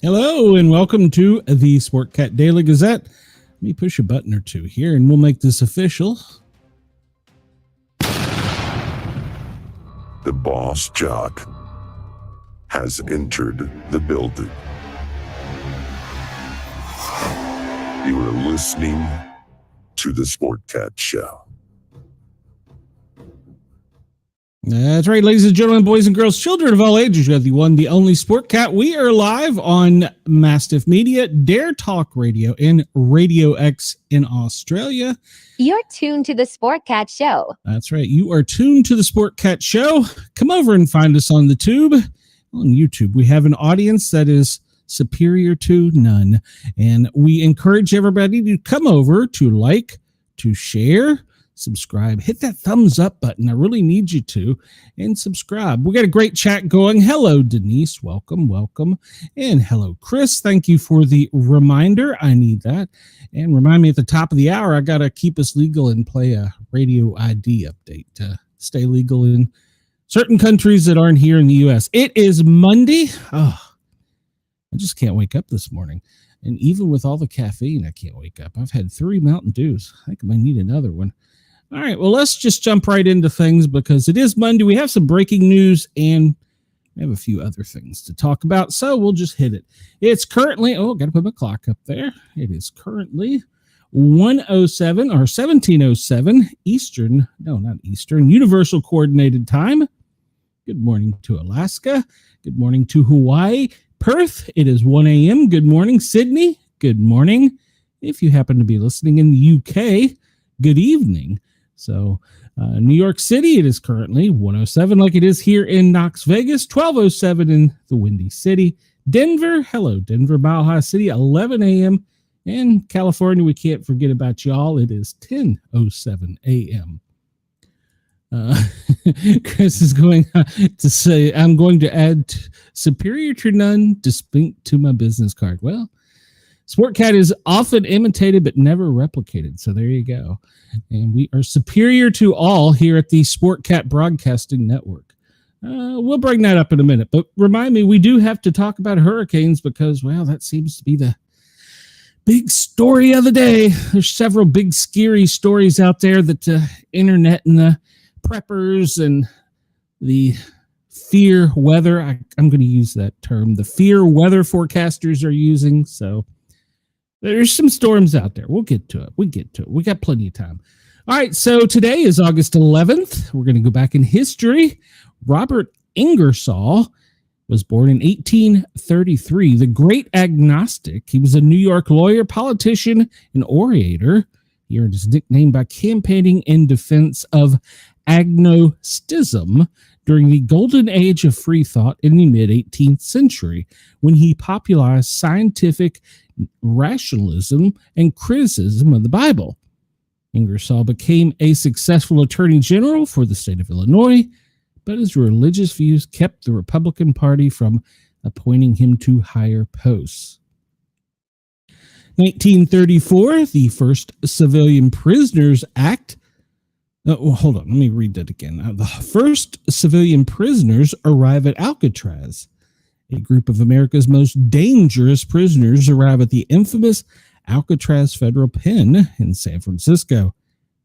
Hello and welcome to the Sportcat Daily Gazette. Let me push a button or two here and we'll make this official. The boss jock has entered the building. You are listening to the Sportcat Show. That's right, ladies and gentlemen, boys and girls, children of all ages. You have the one, the only Sportcat. We are live on Mastiff Media, Dare Talk Radio, and Radio X in Australia. You're tuned to the Sportcat Show. That's right. You are tuned to the Sportcat Show. Come over and find us on the tube. On YouTube, we have an audience that is superior to none. And we encourage everybody to come over to like, to share, subscribe, hit that thumbs up button. I really need you to, and subscribe. We got a great chat going. Hello, Denise. Welcome. And hello, Chris. Thank you for the reminder. I need that. And remind me at the top of the hour, I got to keep us legal and play a radio ID update to stay legal in certain countries that aren't here in the U.S. It is Monday. Oh, I just can't wake up this morning. And even with all the caffeine, I can't wake up. I've had 3 Mountain Dews. I think I might need another one. All right, well, let's just jump right into things because it is Monday. We have some breaking news and we have a few other things to talk about, so we'll just hit it. It's currently, got to put my clock up there. It is currently 1:07 or 17:07 Eastern, no, not Eastern, Universal Coordinated Time. Good morning to Alaska. Good morning to Hawaii. Perth, it is 1 a.m. Good morning, Sydney. Good morning. If you happen to be listening in the UK, good evening. So New York City, it is currently 1:07 like it is here in Knox Vegas, 12:07 in the Windy City. Denver, hello, Denver, Mile High City, 11 a.m. And California, we can't forget about y'all. It is 10:07 a.m. Chris is going to say, I'm going to add superior to none, distinct to my business card. Well, Sportcat is often imitated but never replicated. So there you go. And we are superior to all here at the Sportcat Broadcasting Network. We'll bring that up in a minute. But remind me, we do have to talk about hurricanes because, well, that seems to be the big story of the day. There's several big scary stories out there that the internet and the preppers and the fear weather, I'm going to use that term, the fear weather forecasters are using. So there's some storms out there. We'll get to it. We got plenty of time. All right, so today is August 11th. We're going to go back in history. Robert Ingersoll was born in 1833, the great agnostic. He was a New York lawyer, politician, and orator. He earned his nickname by campaigning in defense of agnosticism during the golden age of free thought in the mid-18th century, when he popularized scientific rationalism and criticism of the Bible. Ingersoll became a successful attorney general for the state of Illinois, but his religious views kept the Republican Party from appointing him to higher posts. 1934, the first Civilian Prisoners Act. Hold on, let me read that again. The first civilian prisoners arrive at Alcatraz. A group of America's most dangerous prisoners arrive at the infamous Alcatraz Federal Pen in San Francisco.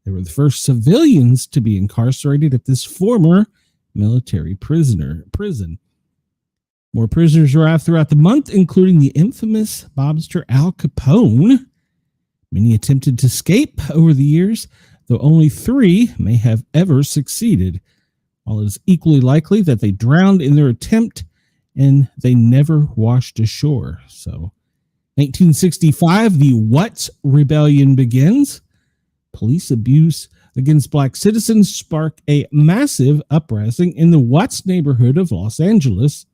They were the first civilians to be incarcerated at this former military prison. More prisoners arrived throughout the month, including the infamous mobster Al Capone. Many attempted to escape over the years, though only 3 may have ever succeeded. While it is equally likely that they drowned in their attempt and they never washed ashore. So, 1965, the Watts Rebellion begins. Police abuse against black citizens spark a massive uprising in the Watts neighborhood of Los Angeles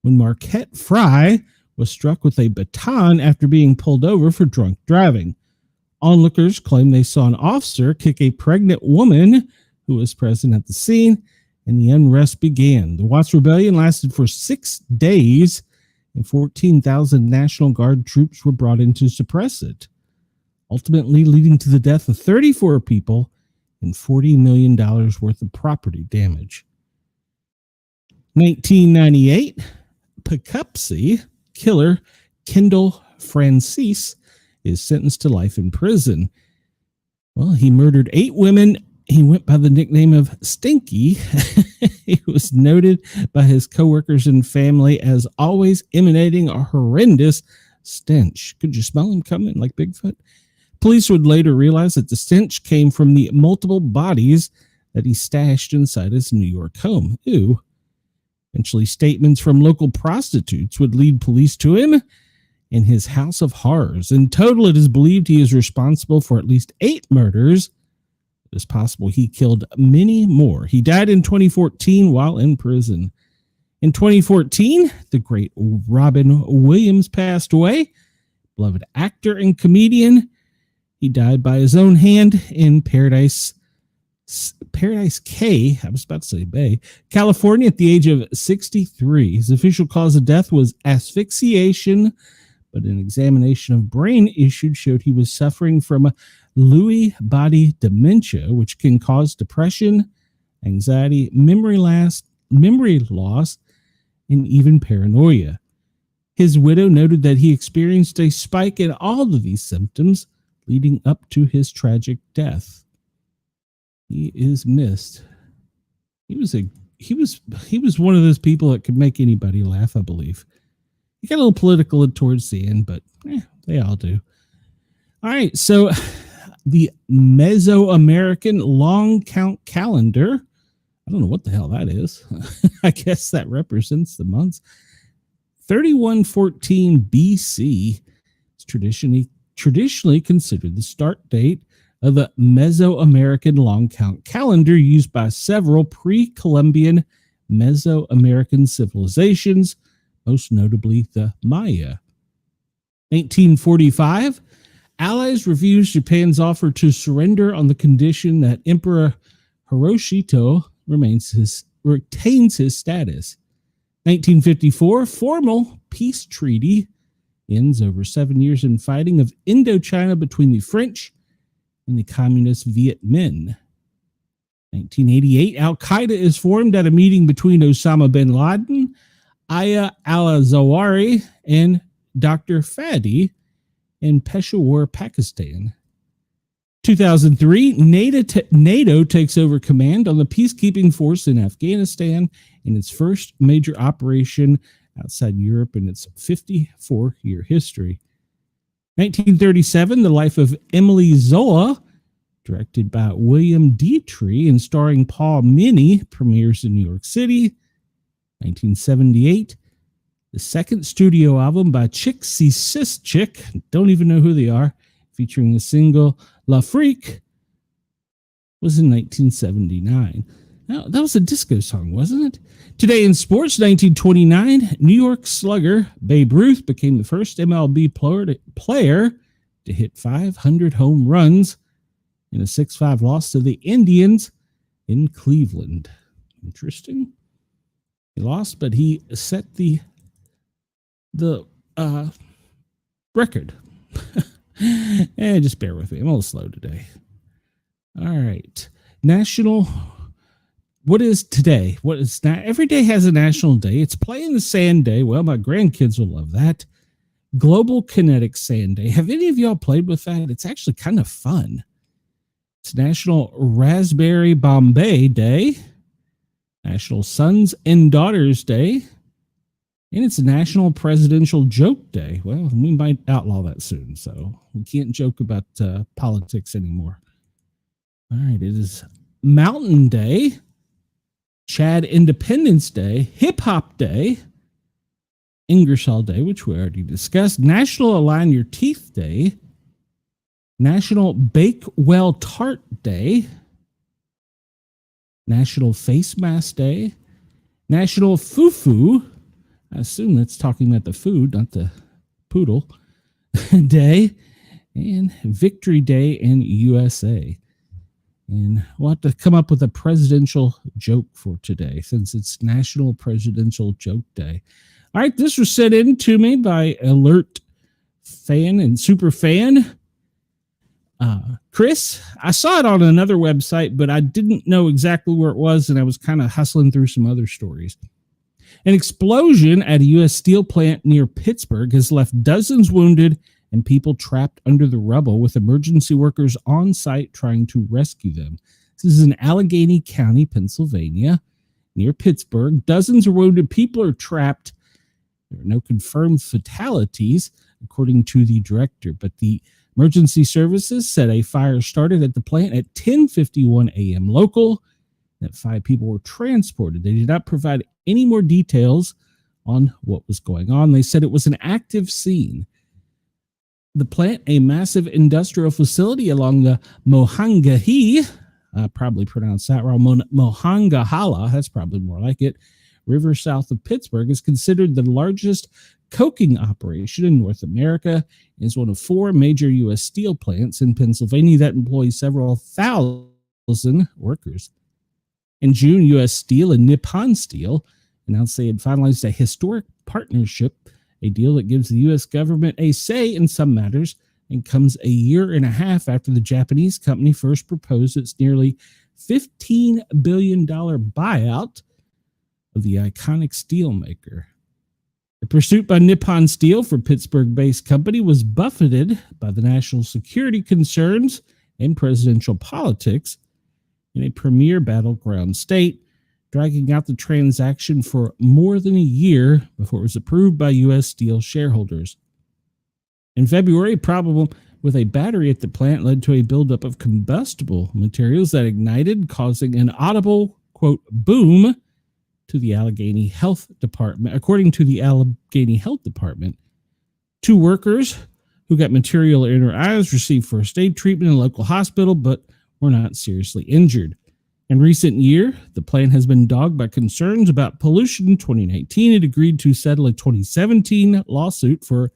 when Marquette Fry was struck with a baton after being pulled over for drunk driving. Onlookers claim they saw an officer kick a pregnant woman who was present at the scene, and the unrest began. The Watts Rebellion lasted for 6 days, and 14,000 National Guard troops were brought in to suppress it, ultimately leading to the death of 34 people and $40 million worth of property damage. 1998, Poughkeepsie killer, Kendall Francis, is sentenced to life in prison. Well, he murdered 8 women. He went by the nickname of Stinky. He was noted by his coworkers and family as always emanating a horrendous stench. Could you smell him coming like Bigfoot? Police would later realize that the stench came from the multiple bodies that he stashed inside his New York home. Ew. Eventually, statements from local prostitutes would lead police to him in his house of horrors. In total, it is believed he is responsible for at least 8 murders. It is possible he killed many more. He died in 2014 while in prison. In 2014, the great Robin Williams passed away. Beloved actor and comedian. He died by his own hand in Paradise Cay, I was about to say Bay, California at the age of 63. His official cause of death was asphyxiation, but an examination of brain issues showed he was suffering from Lewy body dementia, which can cause depression, anxiety, memory loss, and even paranoia. His widow noted that he experienced a spike in all of these symptoms leading up to his tragic death. He is missed. He was one of those people that could make anybody laugh, I believe. He got a little political towards the end, but they all do. All right, so the Mesoamerican long count calendar. I don't know what the hell that is. I guess that represents the months. 3114 BC is traditionally considered the start date of the Mesoamerican long count calendar used by several pre-Columbian Mesoamerican civilizations, most notably the Maya. 1845, Allies refused Japan's offer to surrender on the condition that Emperor Hirohito retains his status. 1954, formal peace treaty ends over 7 years in fighting of Indochina between the French and the communist Viet Minh. 1988, Al-Qaeda is formed at a meeting between Osama bin Laden, Aya al-Zawahiri, and Dr. Fadi in Peshawar, Pakistan. 2003, NATO takes over command on the peacekeeping force in Afghanistan in its first major operation outside Europe in its 54-year history. 1937, The Life of Emily Zola, directed by William Dietrich and starring Paul Mini, premieres in New York City. 1978, the second studio album by Chick See Sis Chick, don't even know who they are, featuring the single La Freak, was in 1979. Now, that was a disco song, wasn't it? Today in sports, 1929, New York slugger Babe Ruth became the first MLB player to hit 500 home runs in a 6-5 loss to the Indians in Cleveland. Interesting. He lost, but he set the record. And just bear with me. I'm a little slow today. All right. What is today? Every day has a national day. It's Play in the Sand Day. Well, my grandkids will love that. Global Kinetic Sand Day. Have any of y'all played with that? It's actually kind of fun. It's National Raspberry Bombay Day. National Sons and Daughters Day. And it's National Presidential Joke Day. Well, we might outlaw that soon, so we can't joke about politics anymore. All right, it is Mountain Day, Chad Independence Day, Hip Hop Day, Ingersoll Day, which we already discussed, National Align Your Teeth Day, National Bake Well Tart Day, National Face Mask Day, National Fufu, I assume that's talking about the food, not the poodle, Day, and Victory Day in USA. And we'll have to come up with a presidential joke for today, since it's National Presidential Joke Day. All right, this was sent in to me by Alert Fan and Super Fan. Chris, I saw it on another website, but I didn't know exactly where it was, and I was kind of hustling through some other stories. An explosion at a U.S. steel plant near Pittsburgh has left dozens wounded and people trapped under the rubble, with emergency workers on site trying to rescue them. This is in Allegheny County, Pennsylvania, near Pittsburgh. Dozens of wounded people are trapped. There are no confirmed fatalities, according to the director, but the emergency services said a fire started at the plant at 10:51 a.m. local, that 5 people were transported. They did not provide any more details on what was going on. They said it was an active scene. The plant, a massive industrial facility along the Monongahela, probably pronounced that wrong, Monongahela, that's probably more like it, river south of Pittsburgh, is considered the largest coking operation in North America. It is one of 4 major U.S. steel plants in Pennsylvania that employs several thousand workers. In June, U.S. Steel and Nippon Steel announced they had finalized a historic partnership, a deal that gives the U.S. government a say in some matters and comes a year and a half after the Japanese company first proposed its nearly $15 billion buyout of the iconic steelmaker. The pursuit by Nippon Steel for Pittsburgh-based company was buffeted by the national security concerns and presidential politics in a premier battleground state, dragging out the transaction for more than a year before it was approved by U.S. Steel shareholders. In February, a problem with a battery at the plant led to a buildup of combustible materials that ignited, causing an audible, quote, boom to the Allegheny Health Department. According to the Allegheny Health Department, 2 workers who got material in their eyes received first aid treatment in a local hospital, but were not seriously injured. In recent year, the plant has been dogged by concerns about pollution. In 2019, it agreed to settle a 2017 lawsuit for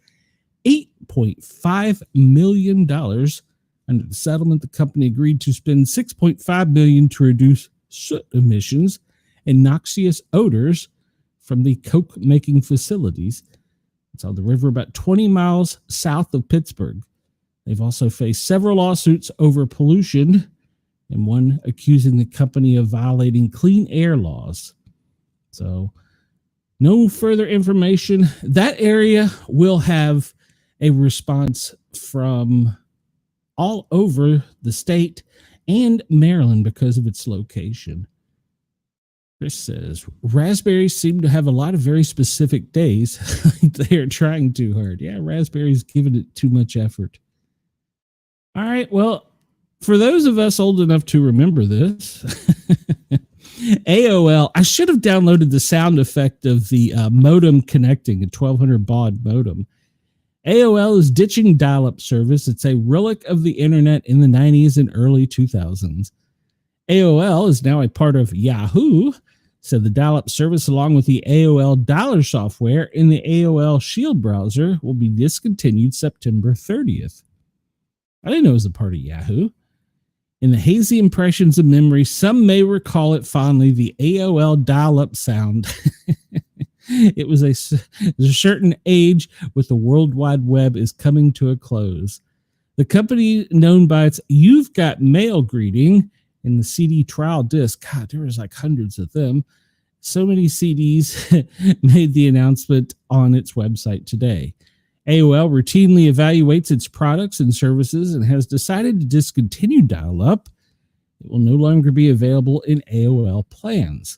$8.5 million. Under the settlement, the company agreed to spend $6.5 million to reduce soot emissions and noxious odors from the coke-making facilities. It's on the river about 20 miles south of Pittsburgh. They've also faced several lawsuits over pollution, and one accusing the company of violating clean air laws. So, no further information. That area will have a response from all over the state and Maryland because of its location. Chris says, raspberries seem to have a lot of very specific days. They are trying too hard. Yeah, raspberries giving it too much effort. All right, well, for those of us old enough to remember this, AOL, I should have downloaded the sound effect of the modem connecting, a 1200 baud modem. AOL is ditching dial-up service. It's a relic of the internet in the 90s and early 2000s. AOL is now a part of Yahoo, said the dial-up service, along with the AOL dialer software in the AOL Shield browser, will be discontinued September 30th. I didn't know it was a part of Yahoo. In the hazy impressions of memory, some may recall it fondly, the AOL dial-up sound. It was a certain age with the World Wide Web is coming to a close. The company, known by its "You've Got Mail" greeting in the CD trial disc, God, there was like hundreds of them. So many CDs made the announcement on its website today. AOL routinely evaluates its products and services and has decided to discontinue dial-up. It will no longer be available in AOL plans.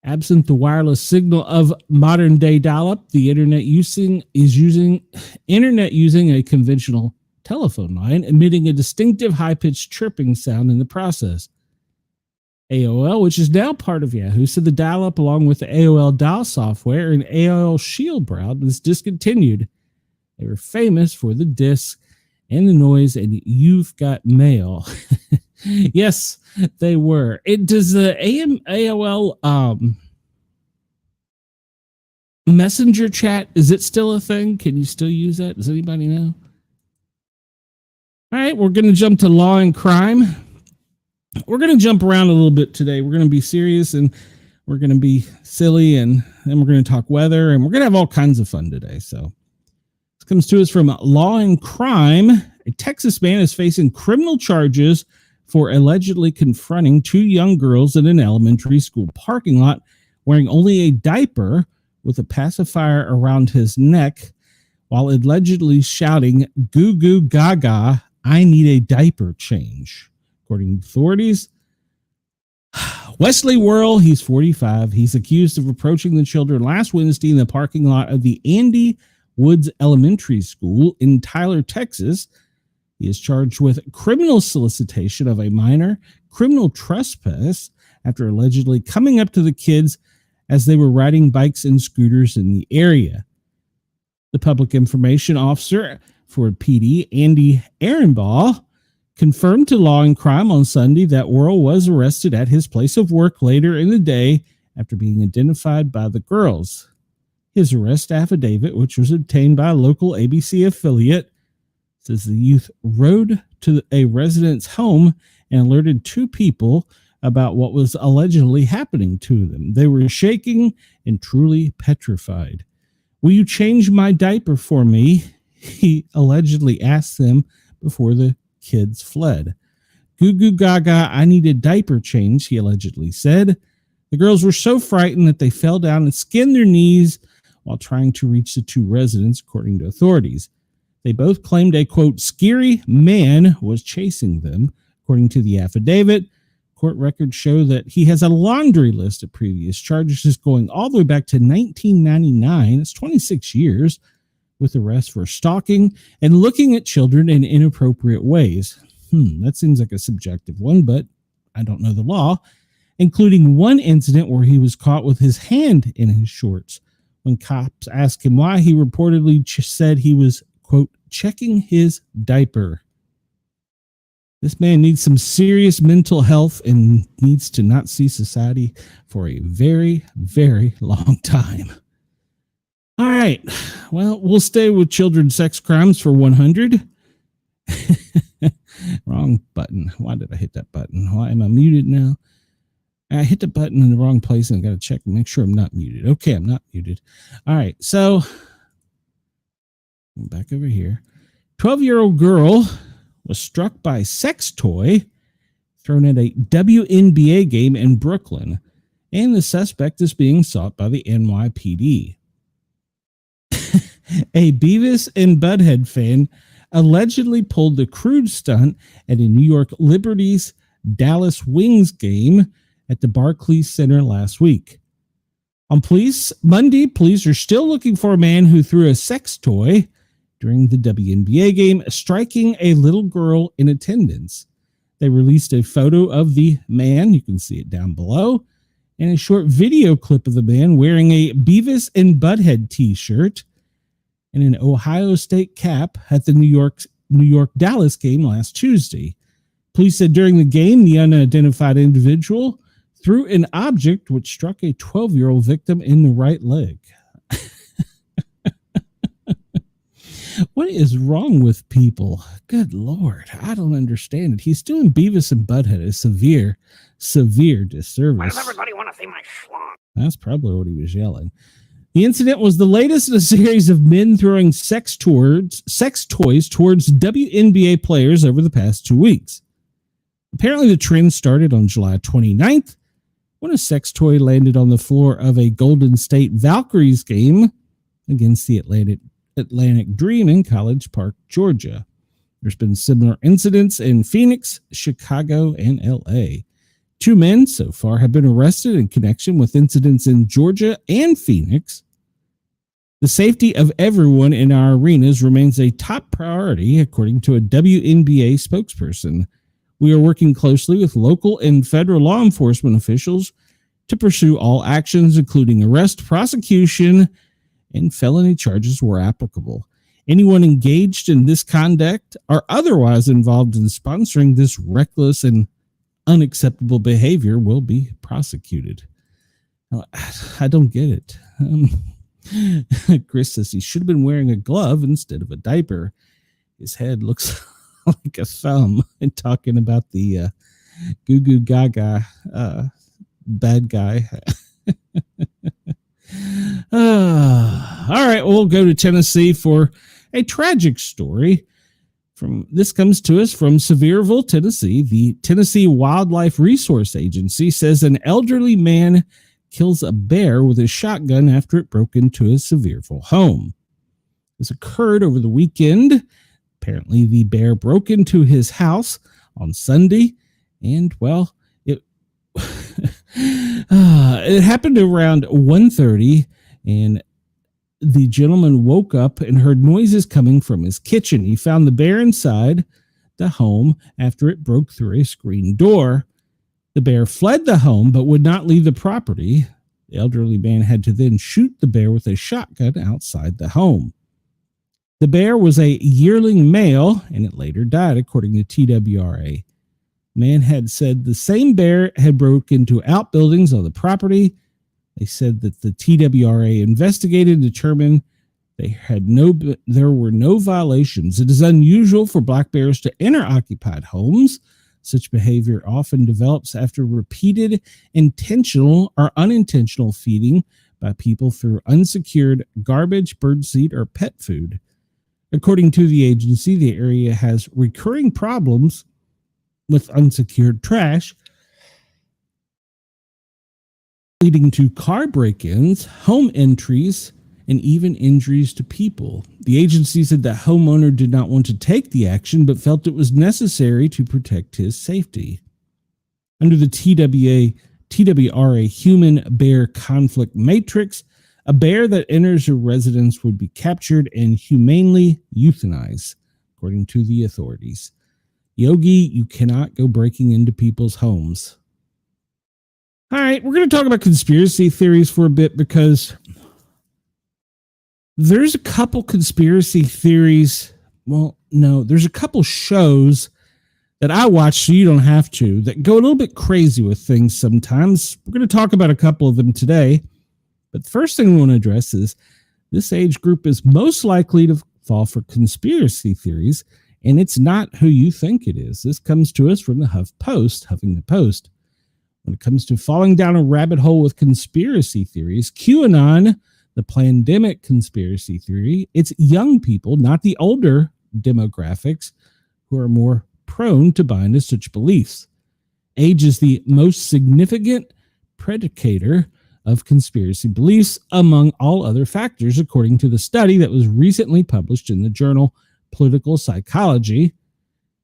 Absent the wireless signal of modern-day dial-up, the internet using a conventional telephone line, emitting a distinctive high-pitched chirping sound in the process. AOL, which is now part of Yahoo, said the dial-up along with the AOL dial software and AOL Shield browser is discontinued. They were famous for the disc and the noise and "You've Got Mail." Yes, they were. Does the AOL Messenger chat, is it still a thing? Can you still use that? Does anybody know? All right, we're going to jump to law and crime. We're going to jump around a little bit today. We're going to be serious and we're going to be silly, and then we're going to talk weather, and we're going to have all kinds of fun today. So this comes to us from Law and Crime. A Texas man is facing criminal charges for allegedly confronting 2 young girls in an elementary school parking lot wearing only a diaper with a pacifier around his neck while allegedly shouting, "Goo goo gaga, I need a diaper change." According to authorities, Wesley Worrell, he's 45. He's accused of approaching the children last Wednesday in the parking lot of the Andy Woods Elementary School in Tyler, Texas. He is charged with criminal solicitation of a minor, criminal trespass, after allegedly coming up to the kids as they were riding bikes and scooters in the area. The public information officer for PD, Andy Ehrenbaugh, confirmed to Law and Crime on Sunday that Worrell was arrested at his place of work later in the day after being identified by the girls. His arrest affidavit, which was obtained by a local ABC affiliate, says the youth rode to a resident's home and alerted two people about what was allegedly happening to them. They were shaking and truly petrified. "Will you change my diaper for me?" he allegedly asked them before the kids fled. "Goo goo gaga, I need a diaper change," he allegedly said. The girls were so frightened that they fell down and skinned their knees while trying to reach the two residents, according to authorities. They both claimed a, quote, "scary man" was chasing them. According to the affidavit, court records show that he has a laundry list of previous charges going all the way back to 1999. It's 26 years, with arrests for stalking and looking at children in inappropriate ways. That seems like a subjective one, but I don't know the law, including one incident where he was caught with his hand in his shorts. When cops asked him why, he reportedly said he was, quote, "checking his diaper." This man needs some serious mental health and needs to not see society for a very, very long time. All right. Well, we'll stay with children's sex crimes for 100. Wrong button. Why did I hit that button? Why am I muted now? I hit the button in the wrong place and I got to check and make sure I'm not muted. Okay, I'm not muted. All right. So, back over here. 12-year-old girl was struck by a sex toy thrown at a WNBA game in Brooklyn, and the suspect is being sought by the NYPD. A Beavis and Butthead fan allegedly pulled the crude stunt at a New York Liberty's Dallas Wings game at the Barclays Center last week. On Monday, police are still looking for a man who threw a sex toy during the WNBA game, striking a little girl in attendance. They released a photo of the man, you can see it down below, and a short video clip of the man wearing a Beavis and Butthead t-shirt and an Ohio State cap at the New York Dallas game last Tuesday. Police said during the game, the unidentified individual threw an object which struck a 12-year-old victim in the right leg. What is wrong with people? Good Lord, I don't understand it. He's doing Beavis and Butthead a severe, severe disservice. Why does everybody want to see my schlong? That's probably what he was yelling. The incident was the latest in a series of men throwing sex toys towards WNBA players over the past 2 weeks. Apparently, the trend started on July 29th when a sex toy landed on the floor of a Golden State Valkyries game against the Atlantic Dream in College Park, Georgia. There's been similar incidents in Phoenix, Chicago, and LA. 2 men so far have been arrested in connection with incidents in Georgia and Phoenix. The safety of everyone in our arenas remains a top priority, according to a WNBA spokesperson. We are working closely with local and federal law enforcement officials to pursue all actions, including arrest, prosecution, and felony charges where applicable. Anyone engaged in this conduct or otherwise involved in sponsoring this reckless and unacceptable behavior will be prosecuted. I don't get it. Chris says he should have been wearing a glove instead of a diaper. His head looks like a thumb, and talking about the goo goo gaga bad guy. All right, we'll go to Tennessee for a tragic story. This comes to us from Sevierville, Tennessee. The Tennessee Wildlife Resource Agency says an elderly man kills a bear with a shotgun after it broke into a Sevierville home. This occurred over the weekend. Apparently, the bear broke into his house on Sunday, and, well, it it happened around 1:30, and the gentleman woke up and heard noises coming from his kitchen. He found the bear inside the home after it broke through a screen door. The bear fled the home but would not leave the property. The elderly man had to then shoot the bear with a shotgun outside the home. The bear was a yearling male, and it later died, according to TWRA. Man had said the same bear had broken into outbuildings on the property. They said that the TWRA investigated and determined there were no violations. It is unusual for black bears to enter occupied homes. Such behavior often develops after repeated intentional or unintentional feeding by people through unsecured garbage, birdseed, or pet food. According to the agency, the area has recurring problems with unsecured trash, leading to car break-ins, home entries, and even injuries to people. The agency said the homeowner did not want to take the action, but felt it was necessary to protect his safety. Under the TWRA human bear conflict matrix, a bear that enters a residence would be captured and humanely euthanized, according to the authorities. Yogi, you cannot go breaking into people's homes. All right, we're going to talk about conspiracy theories for a bit because there's a couple conspiracy theories. Well, no, there's a couple shows that I watch so you don't have to that go a little bit crazy with things sometimes. We're going to talk about a couple of them today. But the first thing we want to address is this age group is most likely to fall for conspiracy theories, and it's not who you think it is. This comes to us from the Huffington Post. When it comes to falling down a rabbit hole with conspiracy theories, QAnon, the pandemic conspiracy theory, it's young people, not the older demographics, who are more prone to buy into such beliefs. Age is the most significant predicator of conspiracy beliefs among all other factors, according to the study that was recently published in the journal Political Psychology.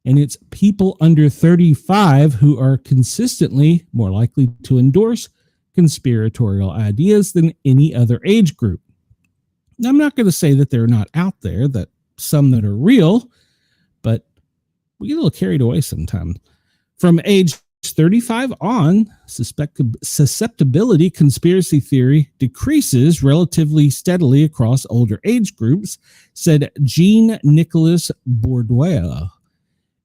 And it's people under 35 who are consistently more likely to endorse conspiratorial ideas than any other age group. Now, I'm not going to say that they're not out there, that some that are real, but we get a little carried away sometimes. From age 35 on, susceptibility conspiracy theory decreases relatively steadily across older age groups, said Jean-Nicolas Bourdois,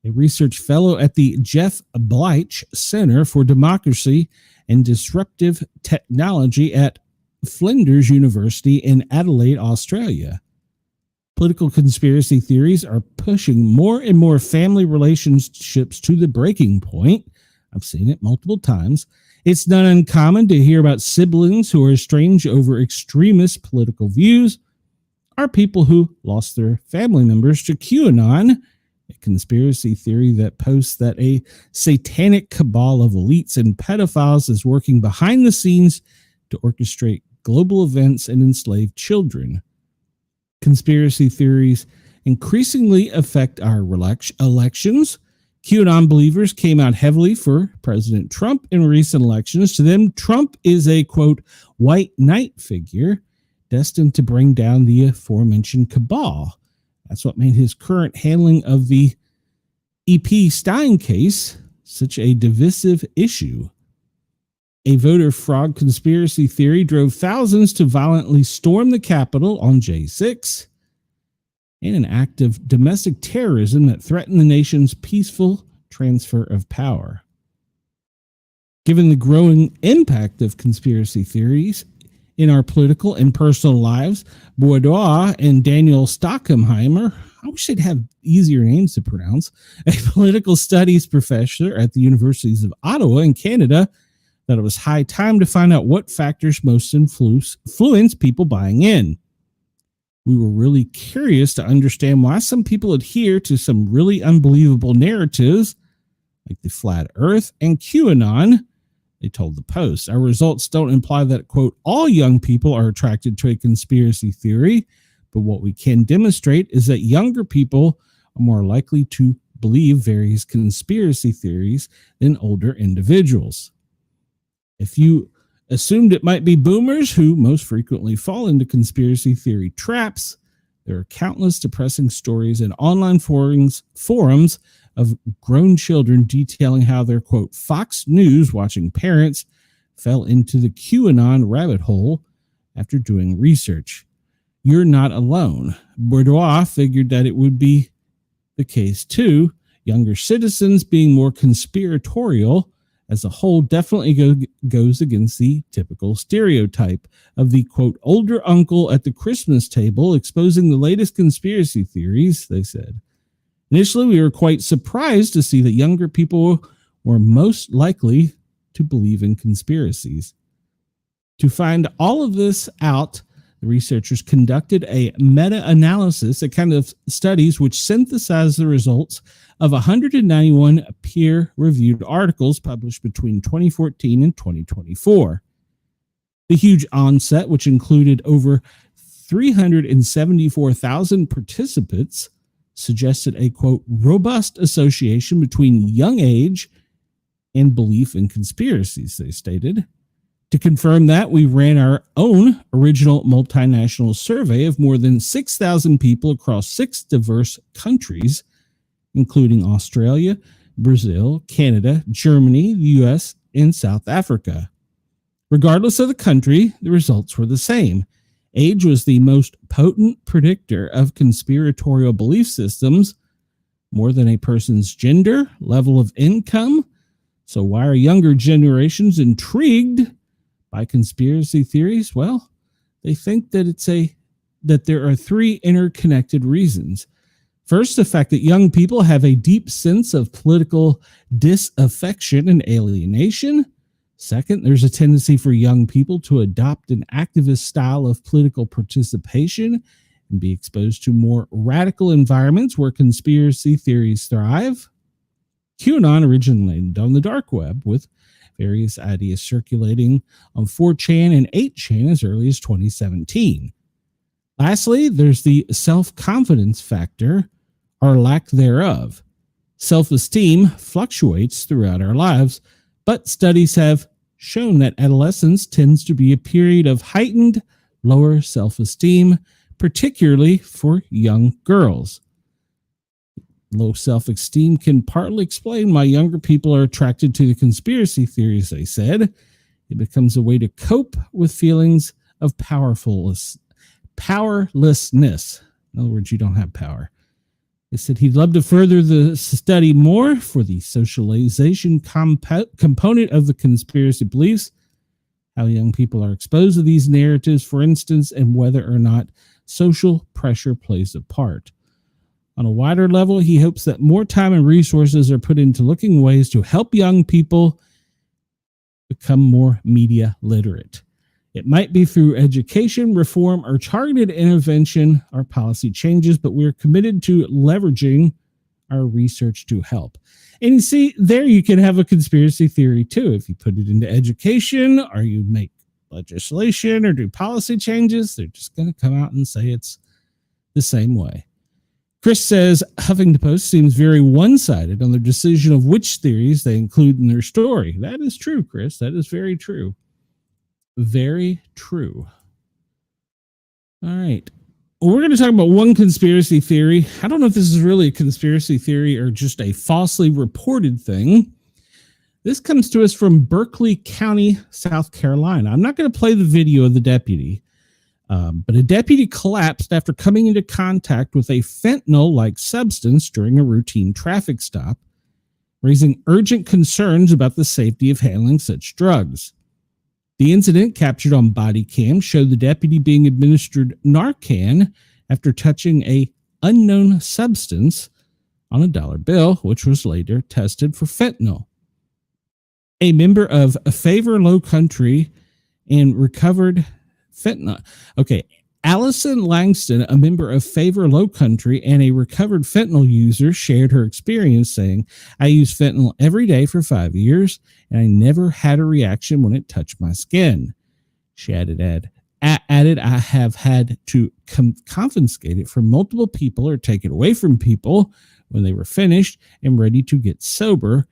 a research fellow at the Jeff Bleich Center for Democracy and Disruptive Technology at Flinders University in Adelaide, Australia. Political conspiracy theories are pushing more and more family relationships to the breaking point. I've seen it multiple times. It's not uncommon to hear about siblings who are estranged over extremist political views, or people who lost their family members to QAnon, a conspiracy theory that posts that a satanic cabal of elites and pedophiles is working behind the scenes to orchestrate global events and enslave children. Conspiracy theories increasingly affect our elections. QAnon believers came out heavily for President Trump in recent elections. To them, Trump is a, quote, white knight figure destined to bring down the aforementioned cabal. That's what made his current handling of the E.P. Stein case such a divisive issue. A voter fraud conspiracy theory drove thousands to violently storm the Capitol on J6, and an act of domestic terrorism that threatened the nation's peaceful transfer of power. Given the growing impact of conspiracy theories in our political and personal lives, Bourdois and Daniel Stockenheimer, I wish they'd have easier names to pronounce, a political studies professor at the Universities of Ottawa in Canada, that it was high time to find out what factors most influence people buying in. We were really curious to understand why some people adhere to some really unbelievable narratives, like the flat earth and QAnon, They told the Post. Our results don't imply that, quote, all young people are attracted to a conspiracy theory, but what we can demonstrate is that younger people are more likely to believe various conspiracy theories than older individuals. If you assumed it might be boomers who most frequently fall into conspiracy theory traps, there are countless depressing stories in online forums of grown children detailing how their, quote, Fox News watching parents fell into the QAnon rabbit hole after doing research. You're not alone. Bourdois figured that it would be the case too. Younger citizens being more conspiratorial as a whole definitely goes against the typical stereotype of the, quote, older uncle at the Christmas table exposing the latest conspiracy theories, they said. Initially, we were quite surprised to see that younger people were most likely to believe in conspiracies. To find all of this out, the researchers conducted a meta-analysis, a kind of studies which synthesized the results of 191 peer-reviewed articles published between 2014 and 2024. The huge onset, which included over 374,000 participants, suggested a, quote, robust association between young age and belief in conspiracies, they stated. To confirm that, we ran our own original multinational survey of more than 6,000 people across 6 diverse countries, including Australia, Brazil, Canada, Germany, the US, and South Africa. Regardless of the country, the results were the same. Age was the most potent predictor of conspiratorial belief systems, more than a person's gender, level of income. So why are younger generations intrigued by conspiracy theories? Well, they think that that there are 3 interconnected reasons. First, the fact that young people have a deep sense of political disaffection and alienation. Second, there's a tendency for young people to adopt an activist style of political participation and be exposed to more radical environments where conspiracy theories thrive. QAnon originated on the dark web, with various ideas circulating on 4chan and 8chan as early as 2017. Lastly, there's the self-confidence factor, or lack thereof. Self-esteem fluctuates throughout our lives, but studies have shown that adolescence tends to be a period of heightened lower self-esteem, particularly for young girls. Low self-esteem can partly explain why younger people are attracted to the conspiracy theories, they said. It becomes a way to cope with feelings of powerlessness. In other words, you don't have power. They said he'd love to further the study more for the socialization component of the conspiracy beliefs, how young people are exposed to these narratives, for instance, and whether or not social pressure plays a part. On a wider level, he hopes that more time and resources are put into looking ways to help young people become more media literate. It might be through education, reform, or targeted intervention or policy changes, but we're committed to leveraging our research to help. And you see, there you can have a conspiracy theory too. If you put it into education or you make legislation or do policy changes, they're just going to come out and say it's the same way. Chris says Huffington Post seems very one-sided on their decision of which theories they include in their story. That is true, Chris. That is very true. Very true. All right. Well, we're going to talk about one conspiracy theory. I don't know if this is really a conspiracy theory or just a falsely reported thing. This comes to us from Berkeley County, South Carolina. I'm not going to play the video of the deputy, but a deputy collapsed after coming into contact with a fentanyl-like substance during a routine traffic stop, raising urgent concerns about the safety of handling such drugs. The incident, captured on body cam, showed the deputy being administered Narcan after touching a unknown substance on a dollar bill, which was later tested for fentanyl. A member of Favor Low Country and recovered fentanyl. Okay, Allison Langston, a member of Favor Low Country and a recovered fentanyl user, shared her experience saying, I used fentanyl every day for 5 years, and I never had a reaction when it touched my skin. She added, I have had to confiscate it from multiple people or take it away from people when they were finished and ready to get sober,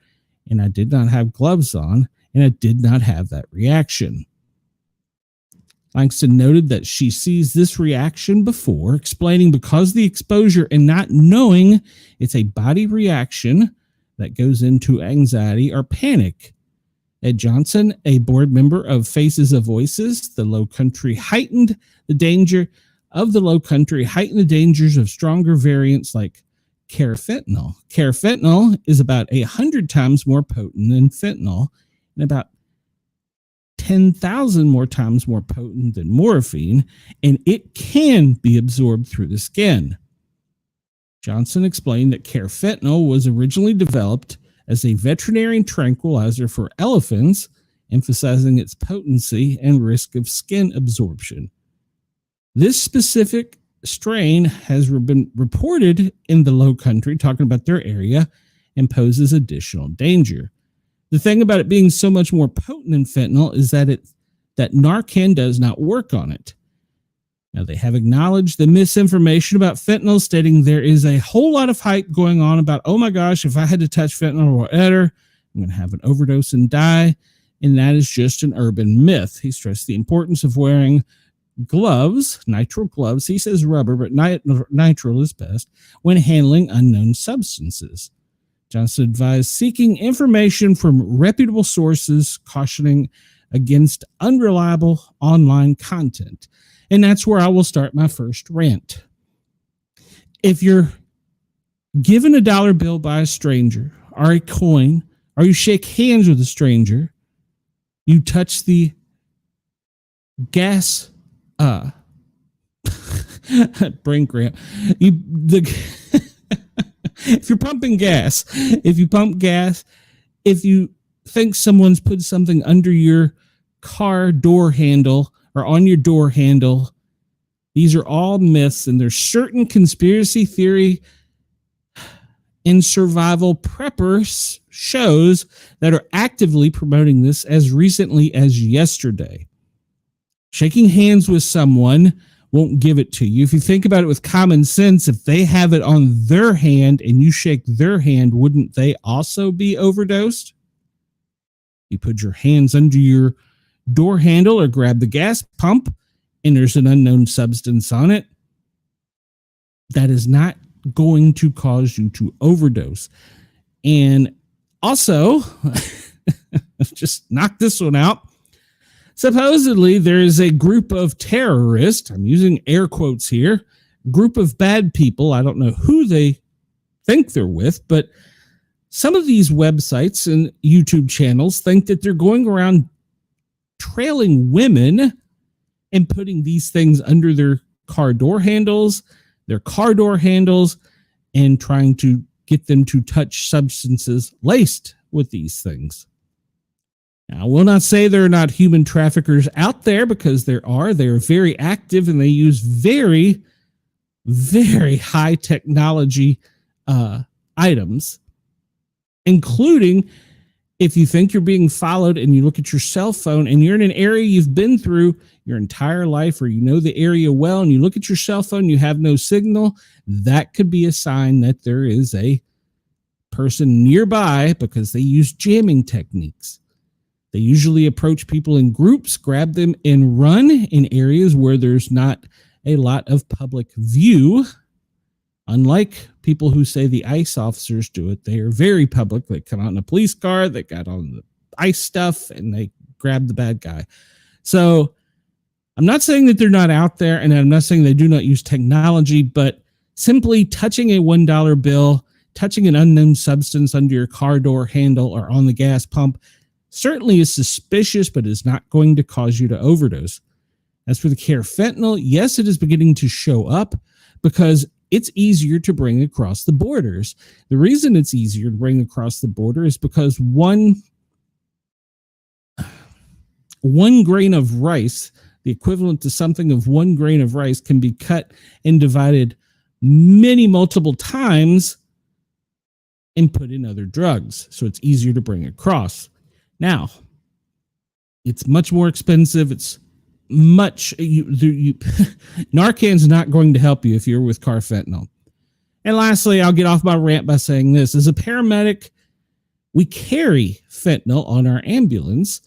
and I did not have gloves on, and I did not have that reaction. Langston noted that she sees this reaction before, explaining because the exposure and not knowing it's a body reaction that goes into anxiety or panic. Ed Johnson, a board member of Faces of Voices, the Low Country heightened the dangers of stronger variants like carfentanil. Carfentanil is about 100 times more potent than fentanyl and about 10,000 more times more potent than morphine, and it can be absorbed through the skin. Johnson explained that carfentanil was originally developed as a veterinary tranquilizer for elephants, emphasizing its potency and risk of skin absorption. This specific strain has been reported in the Low Country, talking about their area, and poses additional danger. The thing about it being so much more potent than fentanyl is that Narcan does not work on it. Now, they have acknowledged the misinformation about fentanyl, stating there is a whole lot of hype going on about, oh my gosh, if I had to touch fentanyl or whatever, I'm going to have an overdose and die. And that is just an urban myth. He stressed the importance of wearing gloves, nitrile gloves. He says rubber, but nitrile is best when handling unknown substances. Johnson advised seeking information from reputable sources, cautioning against unreliable online content. And that's where I will start my first rant. If you're given a dollar bill by a stranger or a coin, or you shake hands with a stranger, you touch the gas, brain cramp, if you're pumping gas, if you pump gas, if you think someone's put something under your car door handle or on your door handle, these are all myths, and there's certain conspiracy theory and survival preppers shows that are actively promoting this as recently as yesterday. Shaking hands with someone won't give it to you. If you think about it with common sense, if they have it on their hand and you shake their hand, wouldn't they also be overdosed? You put your hands under your door handle or grab the gas pump and there's an unknown substance on it, that is not going to cause you to overdose. And also, just knock this one out. Supposedly, there is a group of terrorists, I'm using air quotes here, group of bad people. I don't know who they think they're with, but some of these websites and YouTube channels think that they're going around trailing women and putting these things under their car door handles, and trying to get them to touch substances laced with these things. Now, I will not say there are not human traffickers out there, because there are. They are very active and they use very, very high technology items, including if you think you're being followed and you look at your cell phone and you're in an area you've been through your entire life, or you know the area well, and you look at your cell phone, you have no signal, that could be a sign that there is a person nearby, because they use jamming techniques. They usually approach people in groups, grab them, and run in areas where there's not a lot of public view. Unlike people who say the ICE officers do it, they are very public. They come out in a police car, they got on the ICE stuff, and they grab the bad guy. So I'm not saying that they're not out there, and I'm not saying they do not use technology, but simply touching a $1 bill, touching an unknown substance under your car door handle or on the gas pump certainly is suspicious, but is not going to cause you to overdose. As for the carfentanil, yes, it is beginning to show up because it's easier to bring across the borders. The reason it's easier to bring across the border is because one grain of rice the equivalent to something of 1 grain of rice, can be cut and divided many multiple times and put in other drugs. So it's easier to bring across. Now, it's much more expensive. It's much, Narcan's not going to help you if you're with carfentanil. And lastly, I'll get off my rant by saying this. As a paramedic, we carry fentanyl on our ambulance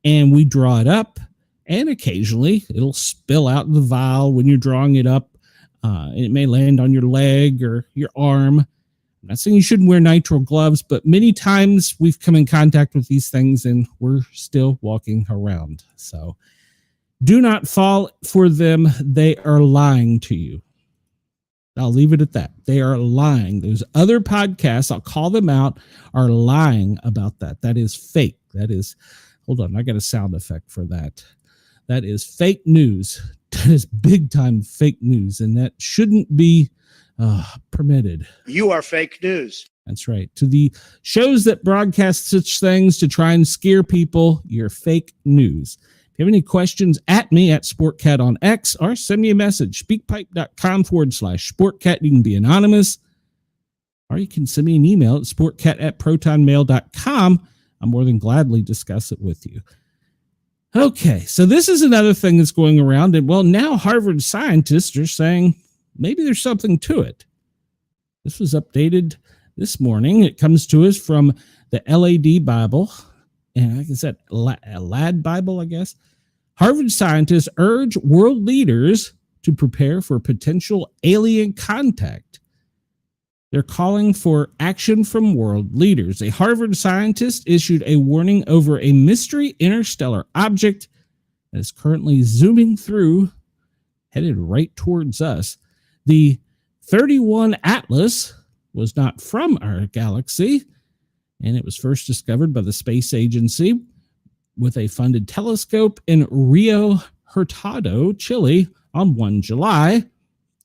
and we draw it up, and occasionally it'll spill out in the vial when you're drawing it up. It may land on your leg or your arm. I'm not saying you shouldn't wear nitrile gloves, but many times we've come in contact with these things and we're still walking around. So do not fall for them. They are lying to you. I'll leave it at that. They are lying. Those other podcasts, I'll call them out, are lying about that. That is fake. That is, hold on, I got a sound effect for that. That is fake news. That is big time fake news, and that shouldn't be permitted. You are fake news. That's right. To the shows that broadcast such things to try and scare people, you're fake news. If you have any questions, at me at Sportcat on X, or send me a message, speakpipe.com/Sportcat. You can be anonymous, or you can send me an email at sportcat@protonmail.com. I'm more than gladly discuss it with you. Okay, so this is another thing that's going around, and well, now Harvard scientists are saying maybe there's something to it. This was updated this morning. It comes to us from the LAD Bible. And like I said, LAD Bible, I guess. Harvard scientists urge world leaders to prepare for potential alien contact. They're calling for action from world leaders. A Harvard scientist issued a warning over a mystery interstellar object that is currently zooming through, headed right towards us. The 31 Atlas was not from our galaxy, and it was first discovered by the space agency with a funded telescope in Rio Hurtado, Chile, on 1 July.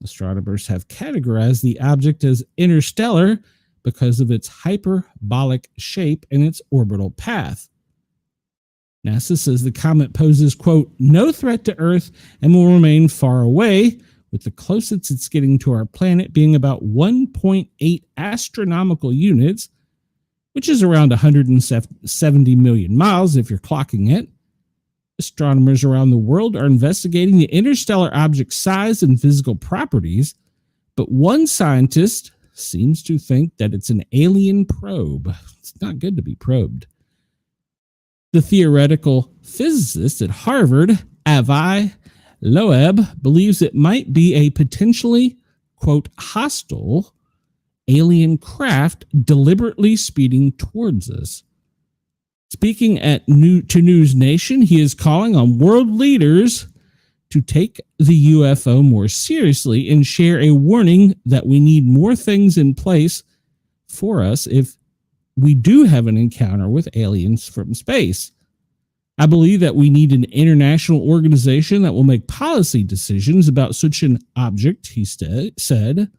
Astronomers have categorized the object as interstellar because of its hyperbolic shape and its orbital path. NASA says the comet poses, quote, no threat to Earth and will remain far away, with the closest it's getting to our planet being about 1.8 astronomical units, which is around 170 million miles if you're clocking it. Astronomers around the world are investigating the interstellar object's size and physical properties, but one scientist seems to think that it's an alien probe. It's not good to be probed. The theoretical physicist at Harvard, Avi Loeb, believes it might be a potentially, quote, hostile alien craft deliberately speeding towards us. Speaking to News Nation, he is calling on world leaders to take the UFO more seriously and share a warning that we need more things in place for us if we do have an encounter with aliens from space. I believe that we need an international organization that will make policy decisions about such an object, he said.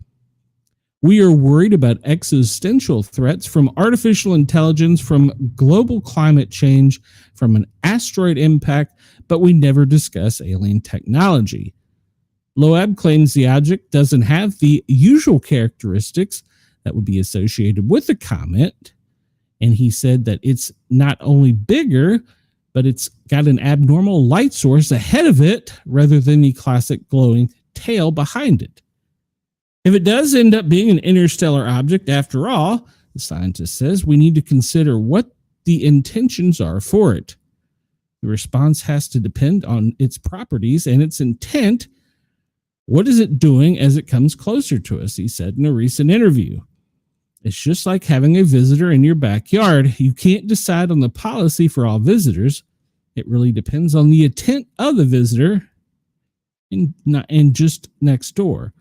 We are worried about existential threats from artificial intelligence, from global climate change, from an asteroid impact, but we never discuss alien technology. Loeb claims the object doesn't have the usual characteristics that would be associated with the comet, and he said that it's not only bigger, but it's got an abnormal light source ahead of it rather than the classic glowing tail behind it. If it does end up being an interstellar object, after all, the scientist says, we need to consider what the intentions are for it. The response has to depend on its properties and its intent. What is it doing as it comes closer to us, he said in a recent interview. It's just like having a visitor in your backyard. You can't decide on the policy for all visitors. It really depends on the intent of the visitor and just next door.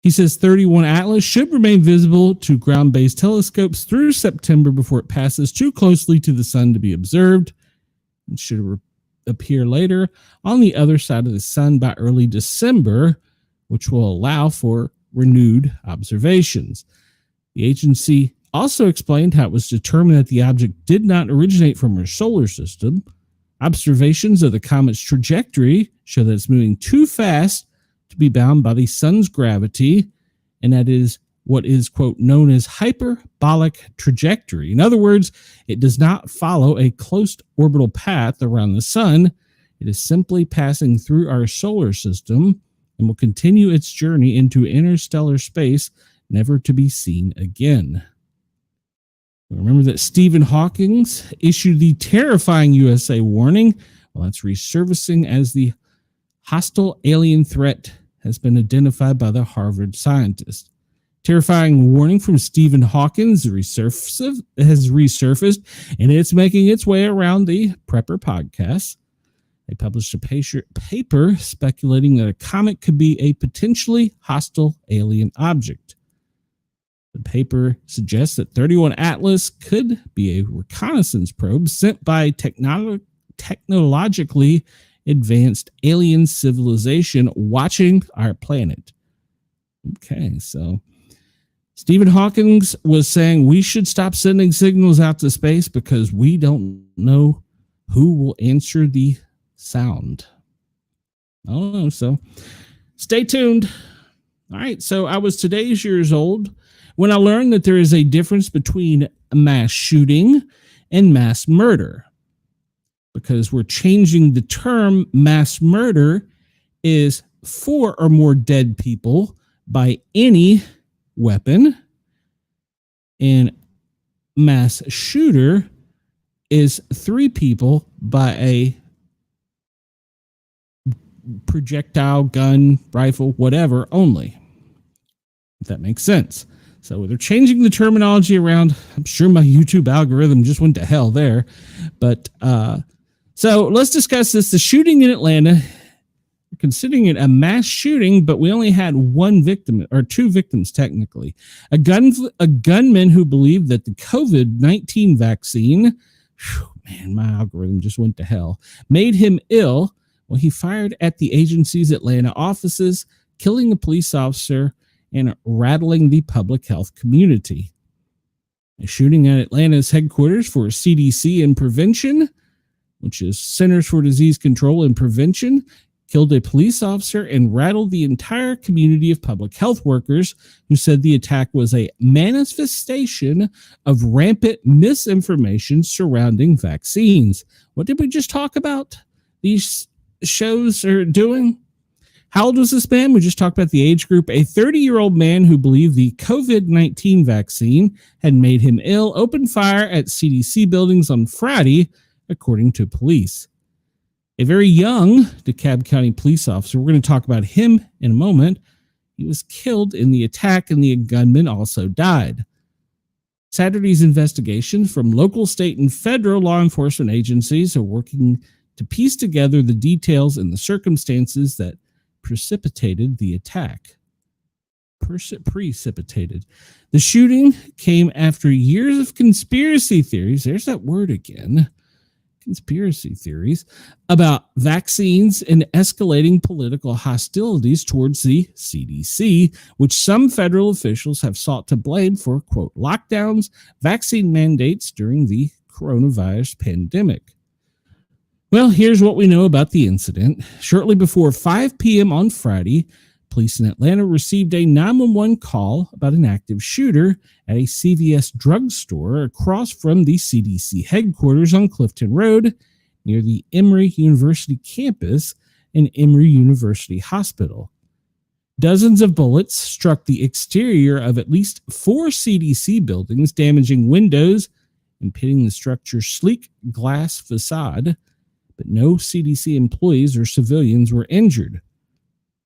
He says 31 Atlas should remain visible to ground-based telescopes through September before it passes too closely to the sun to be observed. It should appear later on the other side of the sun by early December, which will allow for renewed observations. The agency also explained how it was determined that the object did not originate from our solar system. Observations of the comet's trajectory show that it's moving too fast to be bound by the sun's gravity, and that is what is, quote, known as hyperbolic trajectory. In other words, it does not follow a closed orbital path around the sun. It is simply passing through our solar system and will continue its journey into interstellar space, never to be seen again. Remember that Stephen Hawking issued the terrifying USA warning. Well, that's resurfacing as the hostile alien threat has been identified by the Harvard scientist. Terrifying warning from Stephen Hawking has resurfaced, and it's making its way around the Prepper podcast. They published a paper speculating that a comet could be a potentially hostile alien object. The paper suggests that 31 Atlas could be a reconnaissance probe sent by technologically advanced alien civilization watching our planet. Okay, so Stephen Hawking was saying we should stop sending signals out to space because we don't know who will answer the sound. I don't know, so stay tuned. All right, so I was today's years old when I learned that there is a difference between a mass shooting and mass murder, because we're changing the term. Mass murder is 4 or more dead people by any weapon, and mass shooter is 3 people by a projectile, gun, rifle, whatever only, if that makes sense. So they're changing the terminology around. I'm sure my YouTube algorithm just went to hell there. But so let's discuss this. The shooting in Atlanta, we're considering it a mass shooting, but we only had 1 victim, or 2 victims technically. A gunman who believed that the COVID-19 vaccine, man, my algorithm just went to hell, made him ill. Well, he fired at the agency's Atlanta offices, killing a police officer and rattling the public health community. A shooting at Atlanta's headquarters for CDC and Prevention, which is Centers for Disease Control and Prevention, killed a police officer and rattled the entire community of public health workers who said the attack was a manifestation of rampant misinformation surrounding vaccines. What did we just talk about these shows are doing? How old was this man? We just talked about the age group. A 30-year-old man who believed the COVID-19 vaccine had made him ill opened fire at CDC buildings on Friday, according to police. A very young DeKalb County police officer, we're going to talk about him in a moment, he was killed in the attack, and the gunman also died. Saturday's investigations from local, state, and federal law enforcement agencies are working to piece together the details and the circumstances that precipitated the attack. Precipitated. The shooting came after years of conspiracy theories. There's that word again. Conspiracy theories about vaccines and escalating political hostilities towards the CDC, which some federal officials have sought to blame for, quote, lockdowns, vaccine mandates during the coronavirus pandemic. Well, here's what we know about the incident. Shortly before 5 p.m. on Friday, police in Atlanta received a 911 call about an active shooter at a CVS drugstore across from the CDC headquarters on Clifton Road near the Emory University campus and Emory University Hospital. Dozens of bullets struck the exterior of at least 4 CDC buildings, damaging windows and pitting the structure's sleek glass facade, but no CDC employees or civilians were injured.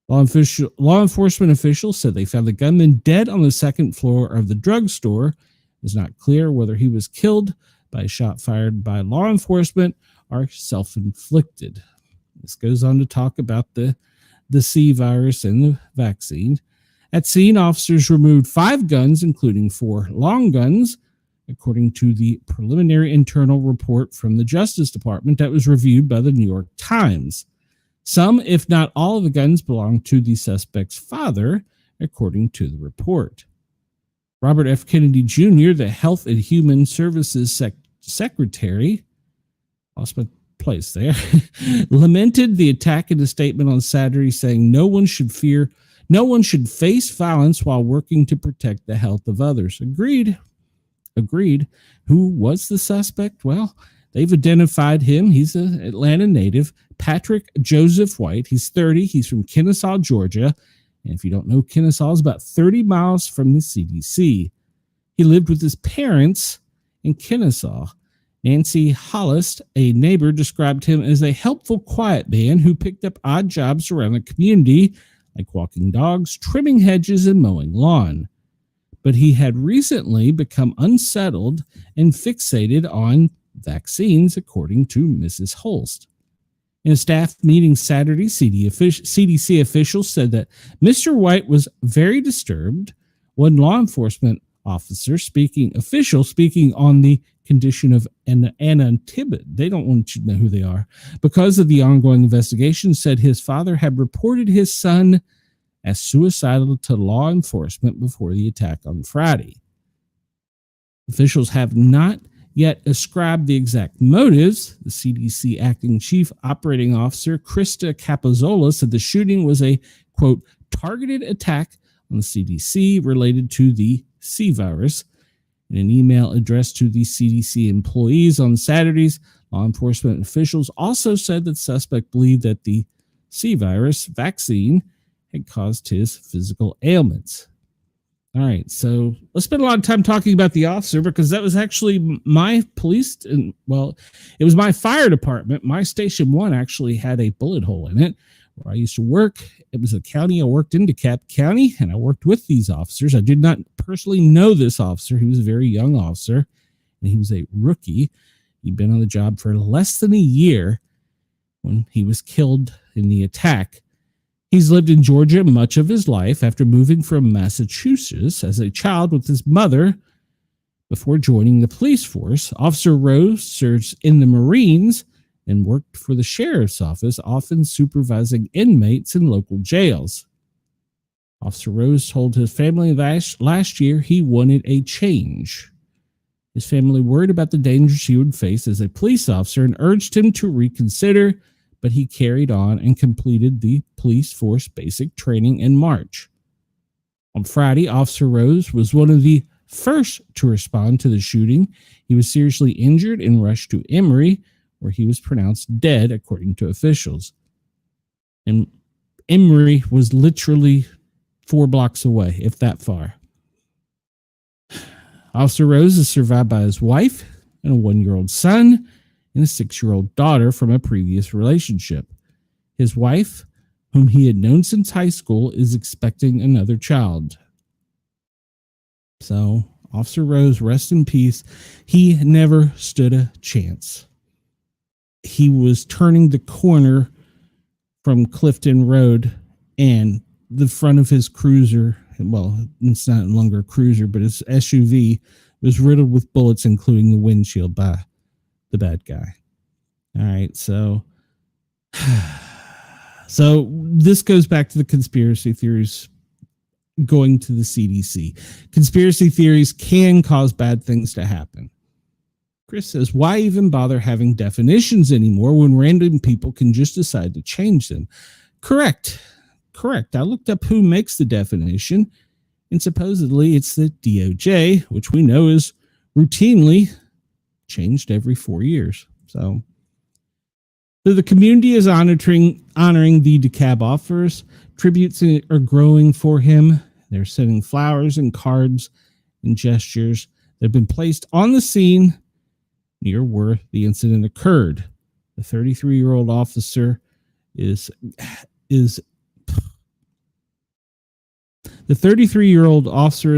Law enforcement officials said they found the gunman dead on the second floor of the drugstore. It is not clear whether he was killed by a shot fired by law enforcement or self-inflicted. This goes on to talk about the C virus and the vaccine. At scene, officers removed 5 guns, including 4 long guns, according to the preliminary internal report from the Justice Department that was reviewed by the New York Times. Some, if not all, of the guns belonged to the suspect's father, according to the report. Robert F. Kennedy Jr., the Health and Human Services Secretary, also place there, lamented the attack in a statement on Saturday, saying no one should face violence while working to protect the health of others. Agreed. Who was the suspect? Well, they've identified him. He's an Atlanta native, Patrick Joseph White. He's 30. He's from Kennesaw, Georgia. And if you don't know, Kennesaw is about 30 miles from the CDC. He lived with his parents in Kennesaw. Nancy Hollis, a neighbor, described him as a helpful, quiet man who picked up odd jobs around the community, like walking dogs, trimming hedges, and mowing lawn. But he had recently become unsettled and fixated on vaccines, according to Mrs. Holst. In a staff meeting Saturday, CDC officials said that Mr. White was very disturbed. One law enforcement speaking on the condition of anonymity. They don't want you to know who they are. Because of the ongoing investigation, said his father had reported his son as suicidal to law enforcement before the attack on Friday. Officials have not yet ascribed the exact motives. The CDC acting chief operating officer, Krista Capozzola, said the shooting was a, quote, targeted attack on the CDC related to the C virus. In an email addressed to the CDC employees on Saturdays, law enforcement officials also said that the suspect believed that the C virus vaccine had caused his physical ailments. All right, so let's spend a lot of time talking about the officer, because that was actually my police, it was my fire department. My Station 1 actually had a bullet hole in it where I used to work. It was a county. I worked in DeKalb County, and I worked with these officers. I did not personally know this officer. He was a very young officer, and he was a rookie. He'd been on the job for less than a year when he was killed in the attack. He's lived in Georgia much of his life after moving from Massachusetts as a child with his mother before joining the police force. Officer Rose serves in the Marines and worked for the sheriff's office, often supervising inmates in local jails. Officer Rose told his family last year he wanted a change. His family worried about the dangers he would face as a police officer and urged him to reconsider, but he carried on and completed the police force basic training in March. On Friday, Officer Rose was one of the first to respond to the shooting. He was seriously injured and rushed to Emory, where he was pronounced dead, according to officials. And Emory was literally 4 blocks away, if that far. Officer Rose is survived by his wife and a 1-year-old son and a 6-year-old daughter from a previous relationship. His wife, whom he had known since high school, is expecting another child. So, Officer Rose, rest in peace. He never stood a chance. He was turning the corner from Clifton Road, and the front of his cruiser, well, it's not longer a cruiser, but his SUV was riddled with bullets, including the windshield by the bad guy. All right, so this goes back to the conspiracy theories going to the CDC. Conspiracy theories can cause bad things to happen. Chris says, why even bother having definitions anymore when random people can just decide to change them? Correct. I looked up who makes the definition, and supposedly it's the DOJ, which we know is routinely changed every 4 years. So the community is honoring the DeKalb officers. Tributes are growing for him. They're sending flowers and cards and gestures that have been placed on the scene near where the incident occurred. The 33-year-old officer is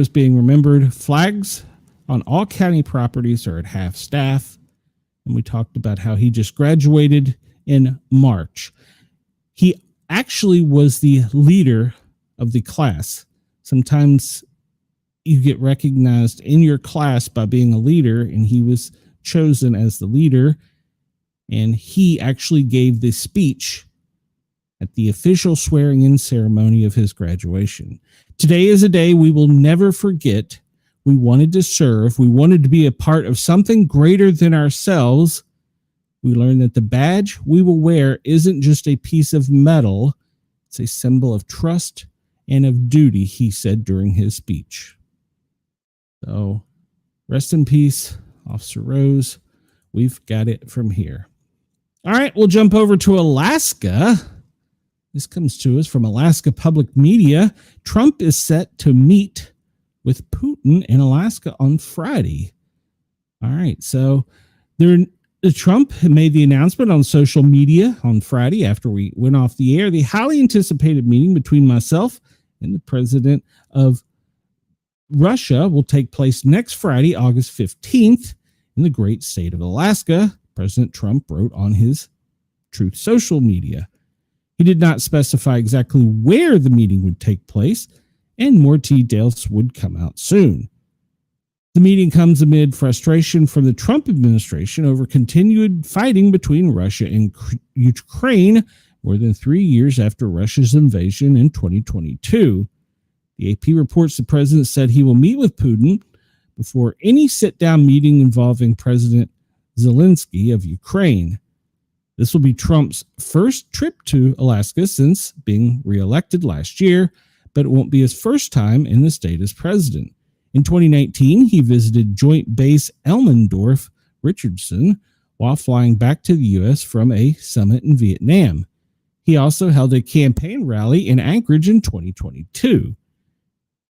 being remembered. Flags on all county properties are at half staff. And we talked about how he just graduated in March. He actually was the leader of the class. Sometimes you get recognized in your class by being a leader, and he was chosen as the leader. And he actually gave the speech at the official swearing-in ceremony of his graduation. Today is a day we will never forget. We wanted to serve. We wanted to be a part of something greater than ourselves. We learned that the badge we will wear isn't just a piece of metal. It's a symbol of trust and of duty, he said during his speech. So rest in peace, Officer Rose. We've got it from here. All right, we'll jump over to Alaska. This comes to us from Alaska Public Media. Trump is set to meet with Putin in Alaska on Friday. All right, so Trump made the announcement on social media on Friday after we went off the air. The highly anticipated meeting between myself and the president of Russia will take place next Friday, August 15th, in the great state of Alaska, President Trump wrote on his Truth social media. He did not specify exactly where the meeting would take place, and more details would come out soon. The meeting comes amid frustration from the Trump administration over continued fighting between Russia and Ukraine more than 3 years after Russia's invasion in 2022. The AP reports the president said he will meet with Putin before any sit-down meeting involving President Zelensky of Ukraine. This will be Trump's first trip to Alaska since being reelected last year, but it won't be his first time in the state as president. In 2019, he visited Joint Base Elmendorf-Richardson while flying back to the U.S. from a summit in Vietnam. He also held a campaign rally in Anchorage in 2022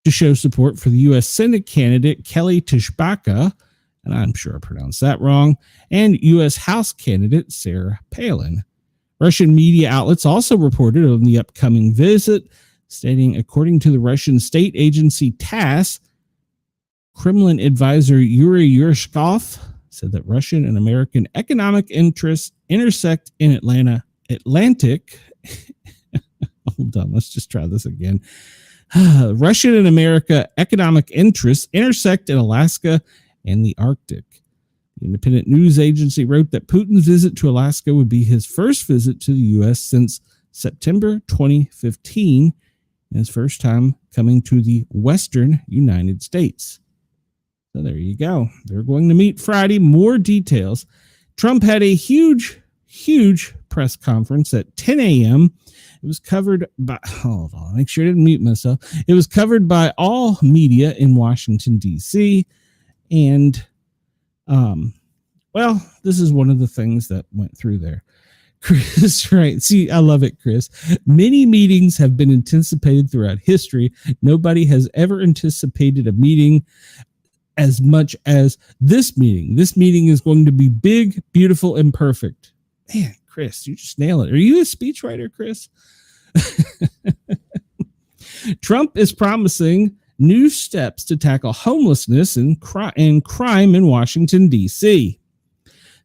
to show support for the U.S. Senate candidate Kelly Tshibaka, and I'm sure I pronounced that wrong, and U.S. House candidate Sarah Palin. Russian media outlets also reported on the upcoming visit, stating, according to the Russian state agency TASS, Kremlin advisor Yuri Yushkov said that Russian and American economic interests intersect in Atlantic. Hold on, let's just try this again. Russian and America economic interests intersect in Alaska and the Arctic. The independent news agency wrote that Putin's visit to Alaska would be his first visit to the U.S. since September 2015, and his first time coming to the Western United States. So there you go. They're going to meet Friday. More details. Trump had a huge press conference at 10 a.m. It was covered by, hold on, make sure I didn't mute myself. It was covered by all media in Washington, D.C. And, well, this is one of the things that went through there. Chris, right. See, I love it, Chris. Many meetings have been anticipated throughout history. Nobody has ever anticipated a meeting as much as this meeting. This meeting is going to be big, beautiful, and perfect. Man, Chris, you just nail it. Are you a speechwriter, Chris? Trump is promising new steps to tackle homelessness and crime in Washington, D.C.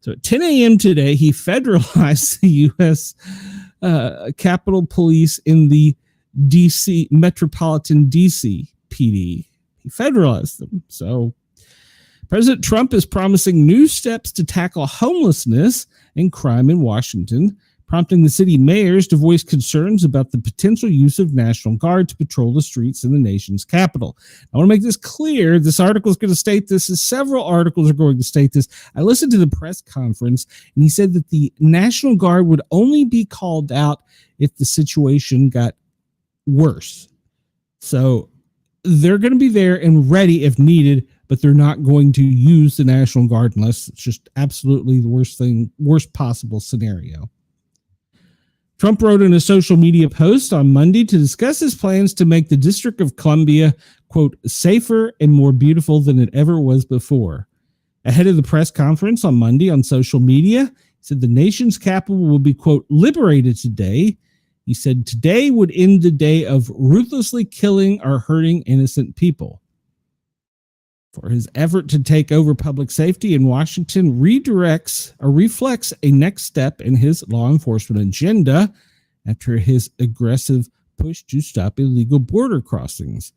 So at 10 a.m. today, he federalized the U.S. Capitol Police in the D.C. Metropolitan D.C. PD. He federalized them. So President Trump is promising new steps to tackle homelessness and crime in Washington, prompting the city mayors to voice concerns about the potential use of National Guard to patrol the streets in the nation's capital. I want to make this clear. This article is going to state this, as several articles are going to state this. I listened to the press conference, and he said that the National Guard would only be called out if the situation got worse. So they're going to be there and ready if needed, but they're not going to use the National Guard unless it's just absolutely the worst possible scenario. Trump wrote in a social media post on Monday to discuss his plans to make the District of Columbia, quote, safer and more beautiful than it ever was before. Ahead of the press conference on Monday on social media, he said the nation's capital will be, quote, liberated today. He said today would end the day of ruthlessly killing or hurting innocent people. For his effort to take over public safety in Washington reflects a next step in his law enforcement agenda after his aggressive push to stop illegal border crossings.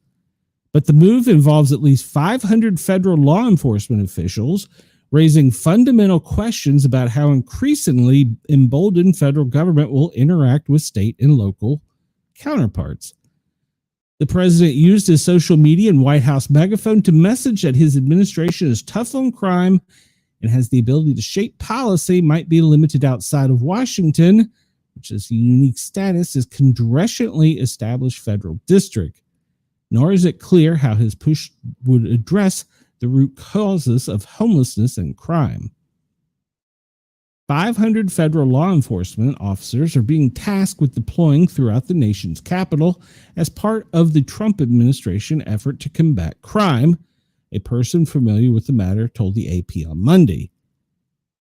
But the move involves at least 500 federal law enforcement officials, raising fundamental questions about how increasingly emboldened federal government will interact with state and local counterparts. The president used his social media and White House megaphone to message that his administration is tough on crime and has the ability to shape policy might be limited outside of Washington, which is a unique status as congressionally established federal district. Nor is it clear how his push would address the root causes of homelessness and crime. 500 federal law enforcement officers are being tasked with deploying throughout the nation's capital as part of the Trump administration effort to combat crime, a person familiar with the matter told the AP on Monday.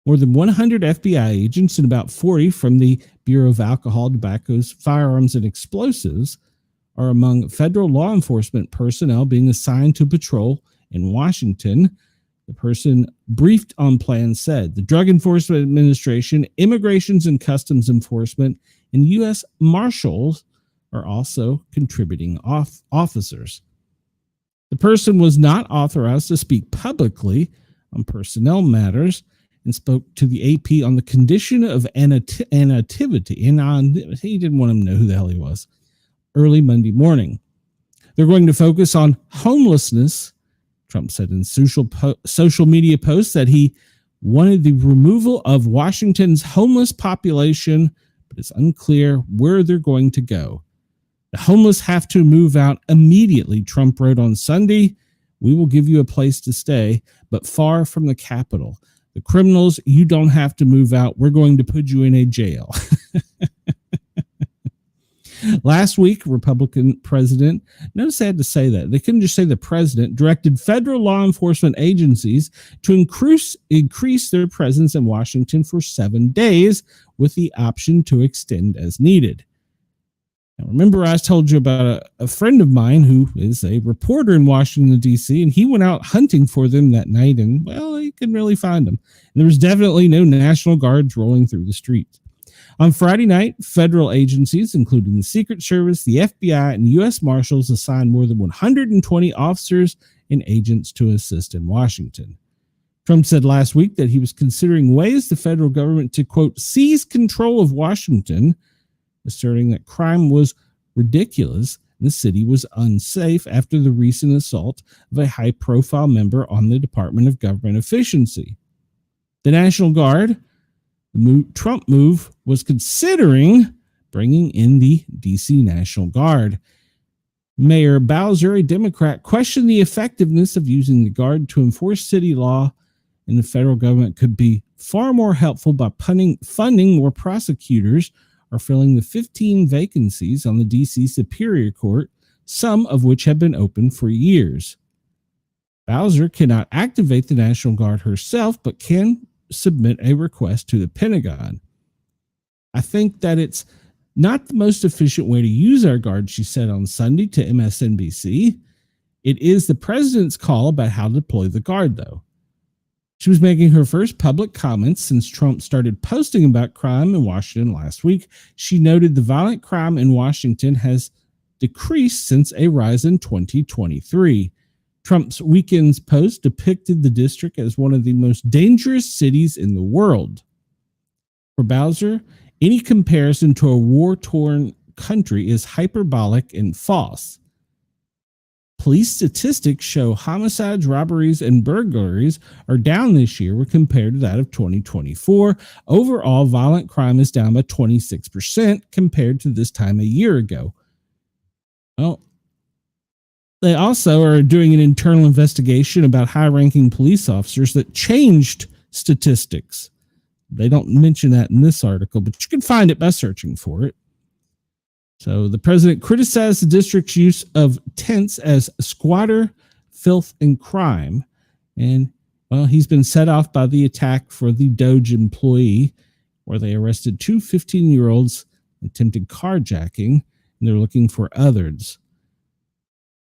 More than 100 FBI agents and about 40 from the Bureau of Alcohol, Tobacco, Firearms, and Explosives are among federal law enforcement personnel being assigned to patrol in Washington. The person briefed on plans said the Drug Enforcement Administration, Immigrations and Customs Enforcement, and U.S. Marshals are also contributing officers. The person was not authorized to speak publicly on personnel matters and spoke to the AP on the condition of inactivity. And he didn't want him to know who the hell he was. Early Monday morning. They're going to focus on homelessness. Trump said in social media posts that he wanted the removal of Washington's homeless population, but it's unclear where they're going to go. The homeless have to move out immediately, Trump wrote on Sunday. We will give you a place to stay, but far from the Capitol. The criminals, you don't have to move out. We're going to put you in a jail. Last week, Republican president, notice they had to say that. They couldn't just say the president, directed federal law enforcement agencies to increase their presence in Washington for 7 days with the option to extend as needed. Now, remember, I told you about a friend of mine who is a reporter in Washington, D.C., and he went out hunting for them that night, and, well, he couldn't really find them. And there was definitely no National Guards rolling through the streets. On Friday night, federal agencies, including the Secret Service, the FBI, and U.S. Marshals, assigned more than 120 officers and agents to assist in Washington. Trump said last week that he was considering ways the federal government to, quote, seize control of Washington, asserting that crime was ridiculous and the city was unsafe after the recent assault of a high-profile member on the Department of Government Efficiency. The National Guard, the Trump move, was considering bringing in the D.C. National Guard. Mayor Bowser, a Democrat, questioned the effectiveness of using the Guard to enforce city law, and the federal government could be far more helpful by funding more prosecutors or filling the 15 vacancies on the D.C. Superior Court, some of which have been open for years. Bowser cannot activate the National Guard herself, but can submit a request to the Pentagon. I think that it's not the most efficient way to use our Guard, she said on Sunday to MSNBC. It is the president's call about how to deploy the Guard, though. She was making her first public comments since Trump started posting about crime in Washington last week. She noted the violent crime in Washington has decreased since a rise in 2023. Trump's weekend's post depicted the district as one of the most dangerous cities in the world. For Bowser, any comparison to a war-torn country is hyperbolic and false. Police statistics show homicides, robberies, and burglaries are down this year when compared to that of 2024. Overall, violent crime is down by 26% compared to this time a year ago. Well, they also are doing an internal investigation about high-ranking police officers that changed statistics. They don't mention that in this article, but you can find it by searching for it. So the president criticized the district's use of tents as squatter, filth, and crime. And, well, he's been set off by the attack for the Doge employee, where they arrested two 15-year-olds, attempted carjacking, and they're looking for others.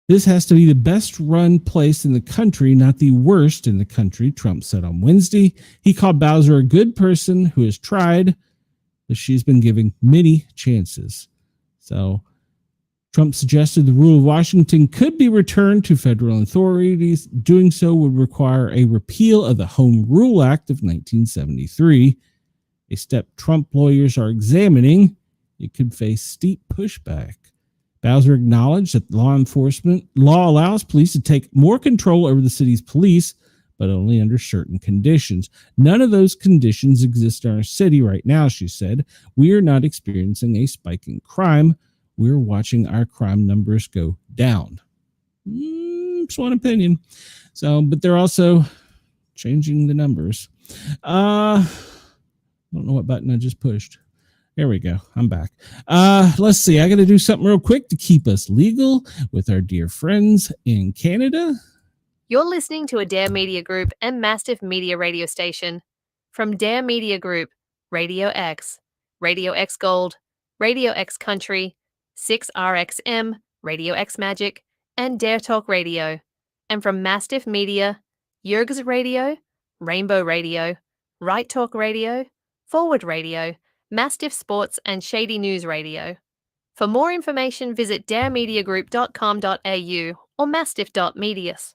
This has to be the best run place in the country, not the worst in the country, Trump said on Wednesday. He called Bowser a good person who has tried, but she's been giving many chances. So Trump suggested the rule of Washington could be returned to federal authorities. Doing so would require a repeal of the Home Rule Act of 1973, a step Trump lawyers are examining. It could face steep pushback. Bowser acknowledged that law allows police to take more control over the city's police, but only under certain conditions. None of those conditions exist in our city right now, she said. We are not experiencing a spike in crime. We're watching our crime numbers go down. It's one opinion. So, but they're also changing the numbers. I don't know what button I just pushed. There we go. I'm back. Let's see. I got to do something real quick to keep us legal with our dear friends in Canada. You're listening to a Dare Media Group and Mastiff Media radio station. From Dare Media Group, Radio X Gold, Radio X Country, 6RXM, Radio X Magic, and Dare Talk Radio. And from Mastiff Media, Yerg's Radio, Rainbow Radio, Right Talk Radio, Forward Radio, Mastiff Sports, and Shady News Radio. For more information, visit daremediagroup.com.au or mastiff.medias.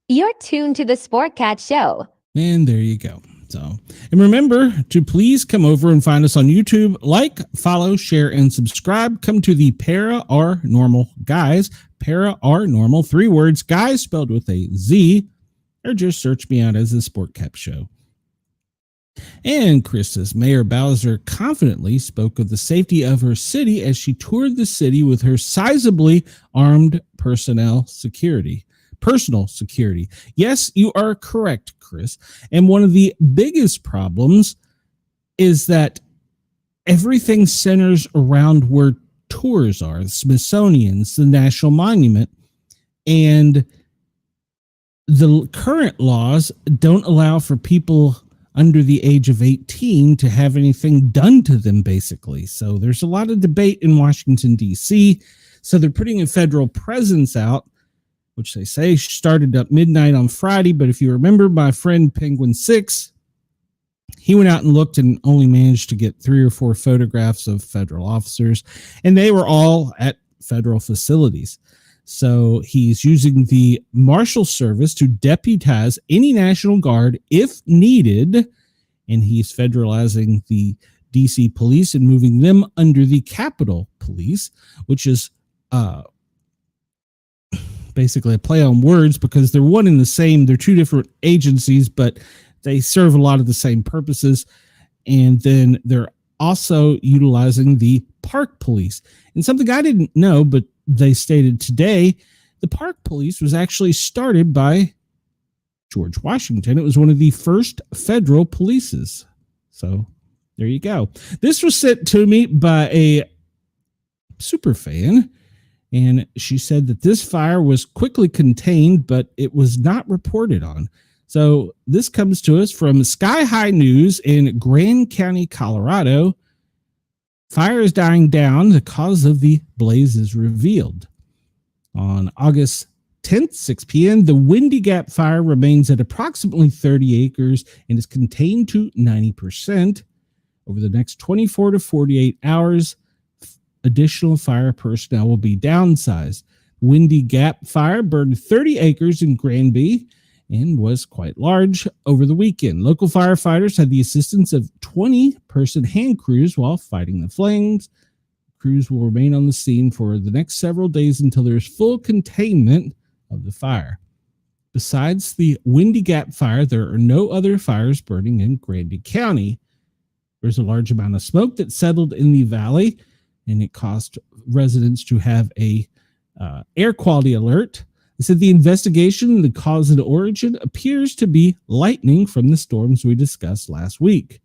You're tuned to the Sportcat Show. And there you go. So, and remember to please come over and find us on YouTube. Like, follow, share, and subscribe. Come to the Paranormal Guys. Paranormal, 3 words, guys spelled with a Z, or just search me out as the Sportcat Show. And Chris says, Mayor Bowser confidently spoke of the safety of her city as she toured the city with her sizably armed personal security. Yes, you are correct, Chris. And one of the biggest problems is that everything centers around where tours are, the Smithsonian's, the National Monument, and the current laws don't allow for people under the age of 18 to have anything done to them, basically. So there's a lot of debate in Washington, D.C. So they're putting a federal presence out, which they say started at midnight on Friday. But if you remember my friend Penguin 6, he went out and looked and only managed to get 3 or 4 photographs of federal officers, and they were all at federal facilities. So he's using the Marshal Service to deputize any National Guard if needed, and he's federalizing the DC police and moving them under the Capitol Police, which is basically a play on words because they're one and the same. They're 2 different agencies, but they serve a lot of the same purposes. And then they're also utilizing the Park Police. And something I didn't know, but they stated today, the Park Police was actually started by George Washington. It was one of the first federal polices. So there you go. This was sent to me by a super fan, and she said that this fire was quickly contained, but it was not reported on. So this comes to us from Sky High News in Grand County, Colorado. Fire is dying down. The cause of the blaze is revealed. On August 10th, 6 p.m., the Windy Gap fire remains at approximately 30 acres and is contained to 90%. Over the next 24 to 48 hours, additional fire personnel will be downsized. Windy Gap fire burned 30 acres in Granby and was quite large over the weekend. Local firefighters had the assistance of 20-person hand crews while fighting the flames. Crews will remain on the scene for the next several days until there is full containment of the fire. Besides the Windy Gap fire, there are no other fires burning in Granby County. There's a large amount of smoke that settled in the valley, and it caused residents to have a air quality alert. They said the investigation, the cause and origin appears to be lightning from the storms we discussed last week.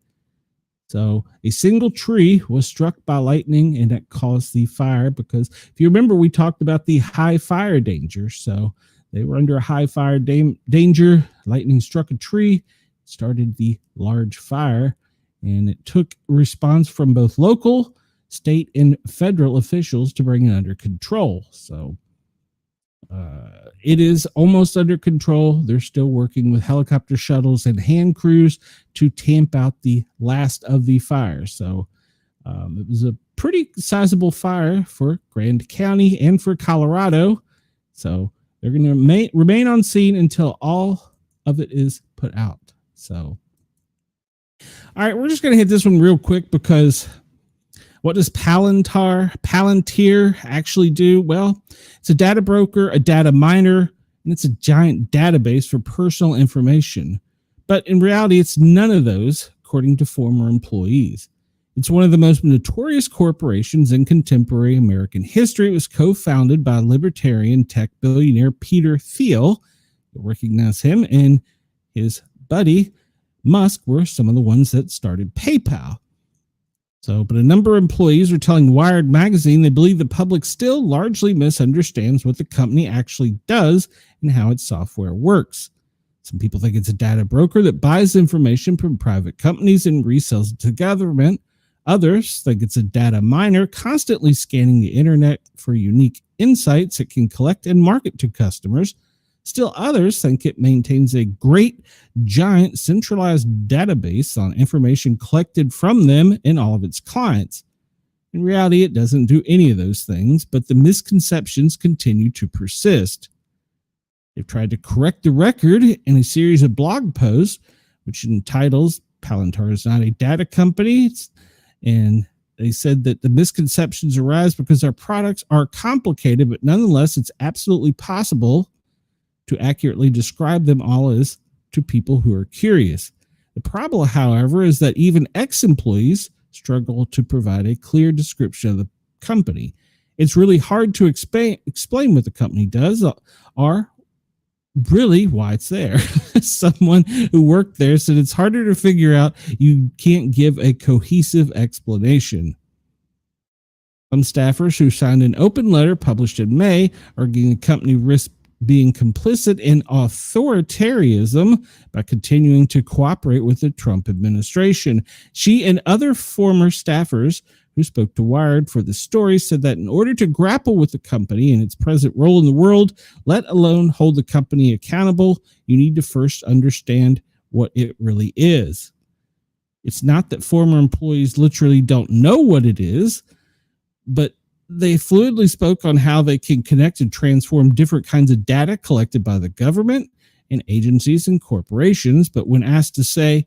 So a single tree was struck by lightning, and that caused the fire because if you remember, we talked about the high fire danger. So they were under a high fire danger. Lightning struck a tree, started the large fire, and it took response from both local, state, and federal officials to bring it under control. So it is almost under control. They're still working with helicopter shuttles and hand crews to tamp out the last of the fire. So it was a pretty sizable fire for Grand County and for Colorado. So they're going to remain on scene until all of it is put out. So, all right, we're just going to hit this one real quick because what does Palantir actually do? Well, it's a data broker, a data miner, and it's a giant database for personal information. But in reality, it's none of those, according to former employees. It's one of the most notorious corporations in contemporary American history. It was co-founded by libertarian tech billionaire Peter Thiel. You'll recognize him, and his buddy Musk were some of the ones that started PayPal. But a number of employees are telling Wired magazine they believe the public still largely misunderstands what the company actually does and how its software works. Some people think it's a data broker that buys information from private companies and resells it to government. Others think it's a data miner constantly scanning the internet for unique insights it can collect and market to customers. Still others think it maintains a great, giant, centralized database on information collected from them and all of its clients. In reality, it doesn't do any of those things, but the misconceptions continue to persist. They've tried to correct the record in a series of blog posts, which entitles Palantir is not a data company. And they said that the misconceptions arise because our products are complicated, but nonetheless, it's absolutely possible to accurately describe them all as to people who are curious. The problem, however, is that even ex-employees struggle to provide a clear description of the company. It's really hard to explain what the company does or really why it's there. Someone who worked there said it's harder to figure out. You can't give a cohesive explanation. Some staffers who signed an open letter published in May arguing the company risks being complicit in authoritarianism by continuing to cooperate with the Trump administration. She and other former staffers who spoke to Wired for the story said that in order to grapple with the company and its present role in the world, let alone hold the company accountable, you need to first understand what it really is. It's not that former employees literally don't know what it is, but they fluidly spoke on how they can connect and transform different kinds of data collected by the government and agencies and corporations. But when asked to say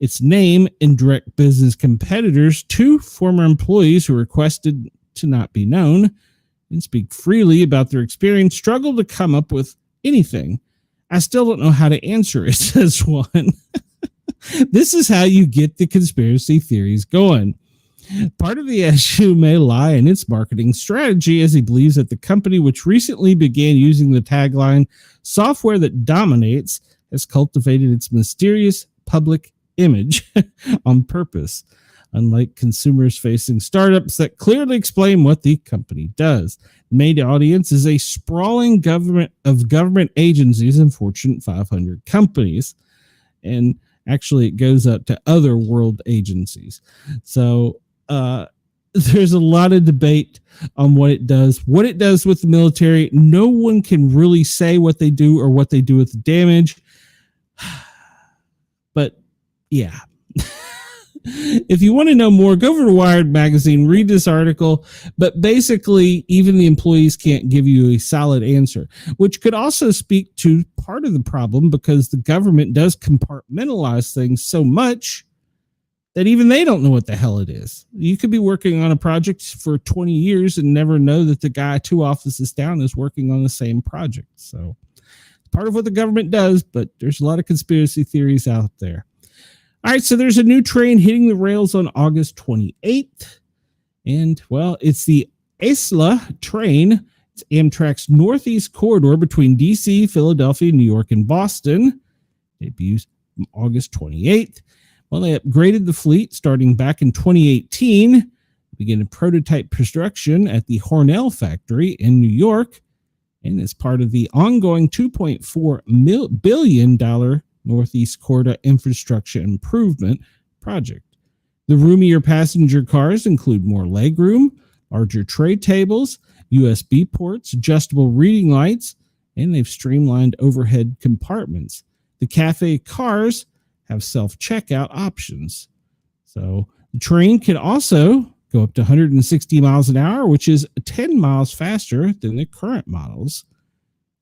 its name and direct business competitors, two former employees who requested to not be known and speak freely about their experience struggled to come up with anything. I still don't know how to answer it, says one. This is how you get the conspiracy theories going. Part of the issue may lie in its marketing strategy, as he believes that the company, which recently began using the tagline "software that dominates," has cultivated its mysterious public image on purpose, unlike consumers facing startups that clearly explain what the company does. The main audience is a sprawling government agencies and Fortune 500 companies, and actually it goes up to other world agencies. So there's a lot of debate on what it does with the military. No one can really say what they do or what they do with the damage. But yeah, if you want to know more, go over to Wired magazine, read this article. But basically, even the employees can't give you a solid answer, which could also speak to part of the problem, because the government does compartmentalize things so much that even they don't know what the hell it is. You could be working on a project for 20 years and never know that the guy 2 offices down is working on the same project. So part of what the government does, but there's a lot of conspiracy theories out there. All right, so there's a new train hitting the rails on August 28th. And, well, it's the ASLA train. It's Amtrak's Northeast corridor between D.C., Philadelphia, New York, and Boston. Debuts August 28th. Well, they upgraded the fleet starting back in 2018, began a prototype construction at the Hornell factory in New York, and as part of the ongoing $2.4 billion Northeast Corridor infrastructure improvement project. The roomier passenger cars include more legroom, larger tray tables, USB ports, adjustable reading lights, and they've streamlined overhead compartments. The cafe cars have self-checkout options. So the train can also go up to 160 miles an hour, which is 10 miles faster than the current models.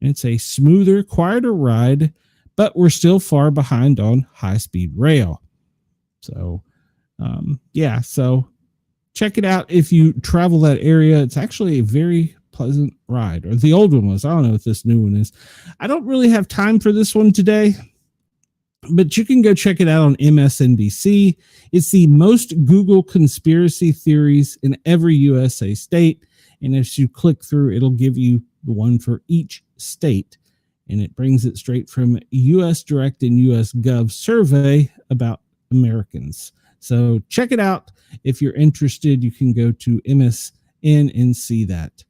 And it's a smoother, quieter ride, but we're still far behind on high-speed rail. So, so check it out if you travel that area. It's actually a very pleasant ride. Or the old one was. I don't know what this new one is. I don't really have time for this one today, but you can go check it out on MSNBC. It's the most Google conspiracy theories in every USA state. And if you click through, it'll give you the one for each state. And it brings it straight from US Direct and US Gov survey about Americans. So check it out. If you're interested, you can go to MSN and see that.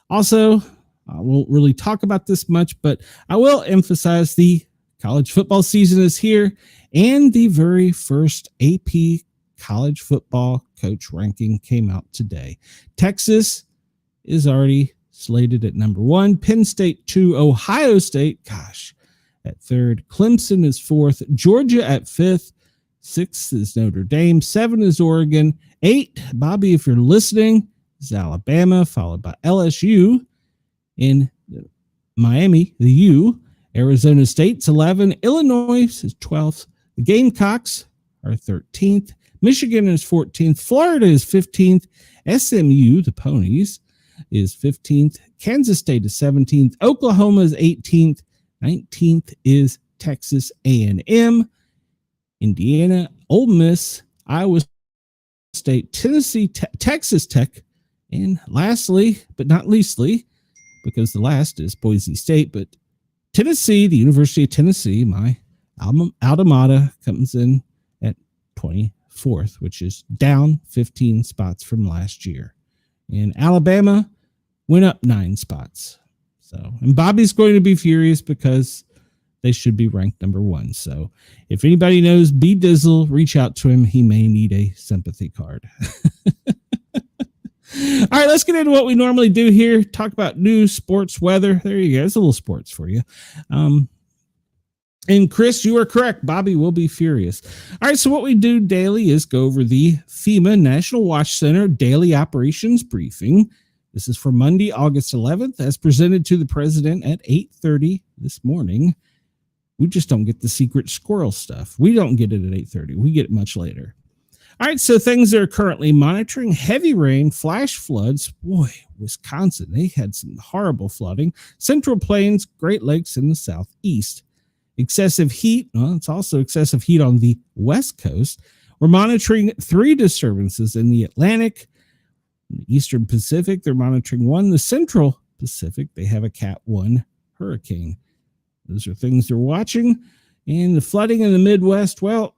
Also, I won't really talk about this much, but I will emphasize the college football season is here, and the very first AP college football coach ranking came out today. Texas is already slated at number 1, Penn State 2, Ohio State, at 3rd, Clemson is 4th, Georgia at 5th, 6th is Notre Dame, 7 is Oregon, 8, Bobby, if you're listening, is Alabama, followed by LSU. In Miami, the U, Arizona State's 11, Illinois is 12th, the Gamecocks are 13th, Michigan is 14th, Florida is 15th, SMU, the Ponies, is 15th, Kansas State is 17th, Oklahoma is 18th, 19th is Texas A&M, Indiana, Ole Miss, Iowa State, Tennessee, Texas Tech, and lastly, but not leastly, because the last is Boise State, but Tennessee, the University of Tennessee, my alma mater, comes in at 24th, which is down 15 spots from last year. And Alabama went up 9 spots. So, and Bobby's going to be furious because they should be ranked number 1. So if anybody knows B Dizzle, reach out to him. He may need a sympathy card. All right, let's get into what we normally do here. Talk about news, sports, weather. There you go. It's a little sports for you. And Chris, you are correct. Bobby will be furious. All right, so what we do daily is go over the FEMA National Watch Center daily operations briefing. This is for Monday, August 11th, as presented to the president at 8:30 this morning. We just don't get the secret squirrel stuff. We don't get it at 8:30. We get it much later. All right, so things they're currently monitoring: heavy rain, flash floods. Boy, Wisconsin, they had some horrible flooding. Central Plains, Great Lakes in the southeast. Excessive heat. Well, it's also excessive heat on the west coast. We're monitoring 3 disturbances in the Atlantic, in the Eastern Pacific. They're monitoring 1. The Central Pacific, they have a Cat 1 hurricane. Those are things they're watching. And the flooding in the Midwest, well,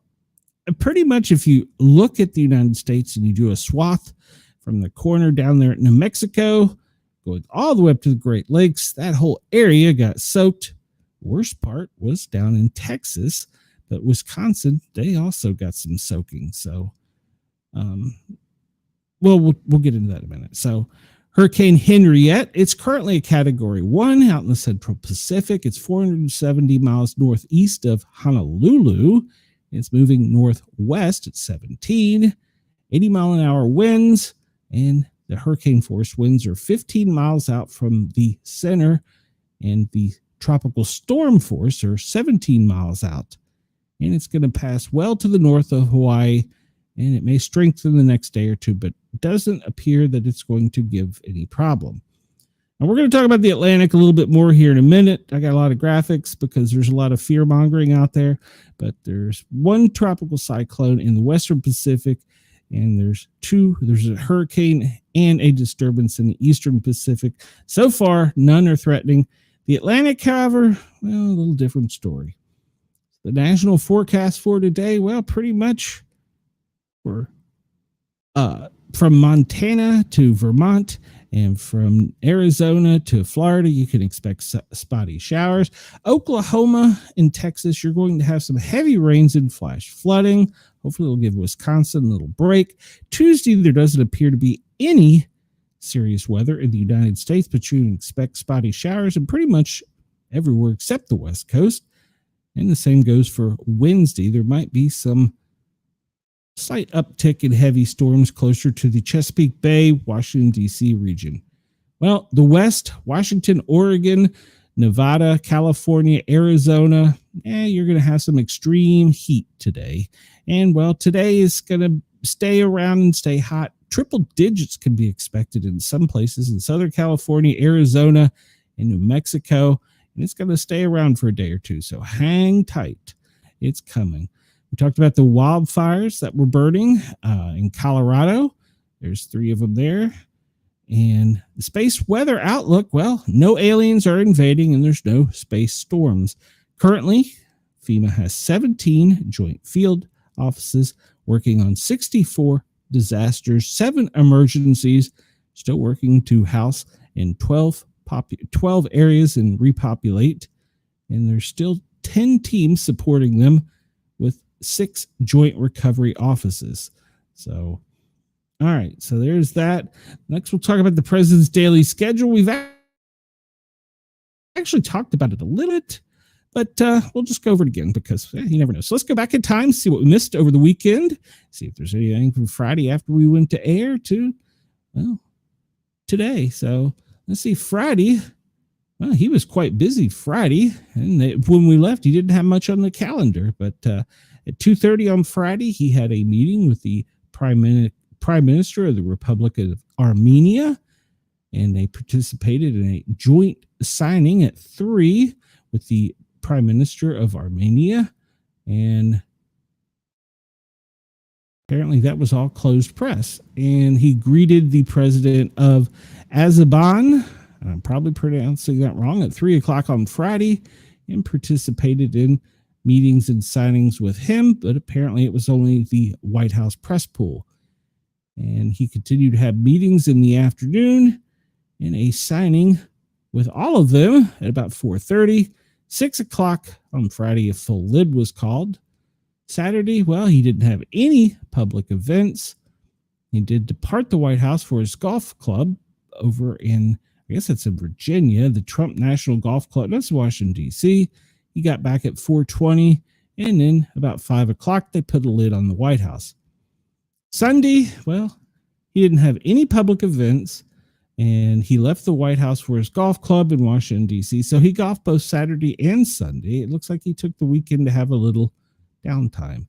pretty much if you look at the United States and you do a swath from the corner down there at New Mexico, going all the way up to the Great Lakes, that whole area got soaked. Worst part was down in Texas, but Wisconsin, they also got some soaking. So, we'll get into that in a minute. So, Hurricane Henriette, it's currently a Category 1 out in the Central Pacific. It's 470 miles northeast of Honolulu. It's moving northwest at 17, 80-mile-an-hour winds, and the hurricane force winds are 15 miles out from the center, and the tropical storm force are 17 miles out. And it's going to pass well to the north of Hawaii, and it may strengthen the next day or two, but it doesn't appear that it's going to give any problem. Now, we're going to talk about the Atlantic a little bit more here in a minute. I got a lot of graphics because there's a lot of fear mongering out there, but there's 1 tropical cyclone in the Western Pacific, and there's a hurricane and a disturbance in the Eastern Pacific. So far, none are threatening. The Atlantic, however, well, a little different story. The national forecast for today, well, pretty much we're from Montana to Vermont and from Arizona to Florida, you can expect spotty showers. Oklahoma and Texas, you're going to have some heavy rains and flash flooding. Hopefully it'll give Wisconsin a little break. Tuesday, there doesn't appear to be any serious weather in the United States, but you can expect spotty showers and pretty much everywhere except the West Coast. And the same goes for Wednesday. There might be some slight uptick in heavy storms closer to the Chesapeake Bay, Washington, D.C. region. Well, the West, Washington, Oregon, Nevada, California, Arizona, you're going to have some extreme heat today. And, well, today is going to stay around and stay hot triple digits can be expected in some places in Southern California, Arizona, and New Mexico. And it's going to stay around for a day or two. So hang tight. It's coming. We talked about the wildfires that were burning in Colorado. There's 3 of them there. And the space weather outlook, well, no aliens are invading and there's no space storms. Currently, FEMA has 17 joint field offices working on 64 disasters, 7 emergencies, still working to house in 12 areas and repopulate. And there's still 10 teams supporting them with 6 joint recovery offices. So, all right. So there's that. Next, we'll talk about the president's daily schedule. We've actually talked about it a little bit, but we'll just go over it again because you never know. So let's go back in time, see what we missed over the weekend, see if there's anything from Friday after we went to air to, well, today. So let's see. Friday, well, he was quite busy Friday. And when we left, he didn't have much on the calendar. But at 2:30 on Friday, he had a meeting with the Prime Minister of the Republic of Armenia. And they participated in a joint signing at 3 with the Prime Minister of Armenia. And apparently that was all closed press. And he greeted the president of Azerbaijan, and I'm probably pronouncing that wrong, at 3 o'clock on Friday, and participated in meetings and signings with him. But apparently it was only the White House press pool. And he continued to have meetings in the afternoon and a signing with all of them at about 4:30. 6 o'clock on Friday, a full lid was called. Saturday, well, he didn't have any public events. He did depart the White House for his golf club over in, I guess that's in Virginia, the Trump National Golf Club. That's Washington, D.C. He got back at 4:20, and then about 5 o'clock, they put a lid on the White House. Sunday, well, he didn't have any public events, and he left the White House for his golf club in Washington, D.C. So he golfed both Saturday and Sunday. It looks like he took the weekend to have a little downtime.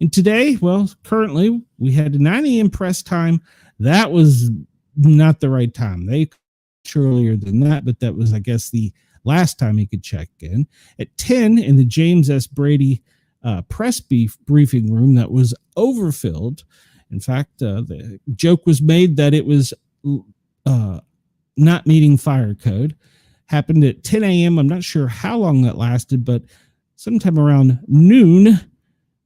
And today, well, currently we had a 9 a.m. press time. That was not the right time. They earlier than that, but that was, I guess, the last time he could check in. At 10 in the James S. Brady press briefing room that was overfilled. In fact, the joke was made that it was not meeting fire code. Happened at 10 a.m. I'm not sure how long that lasted, but sometime around noon,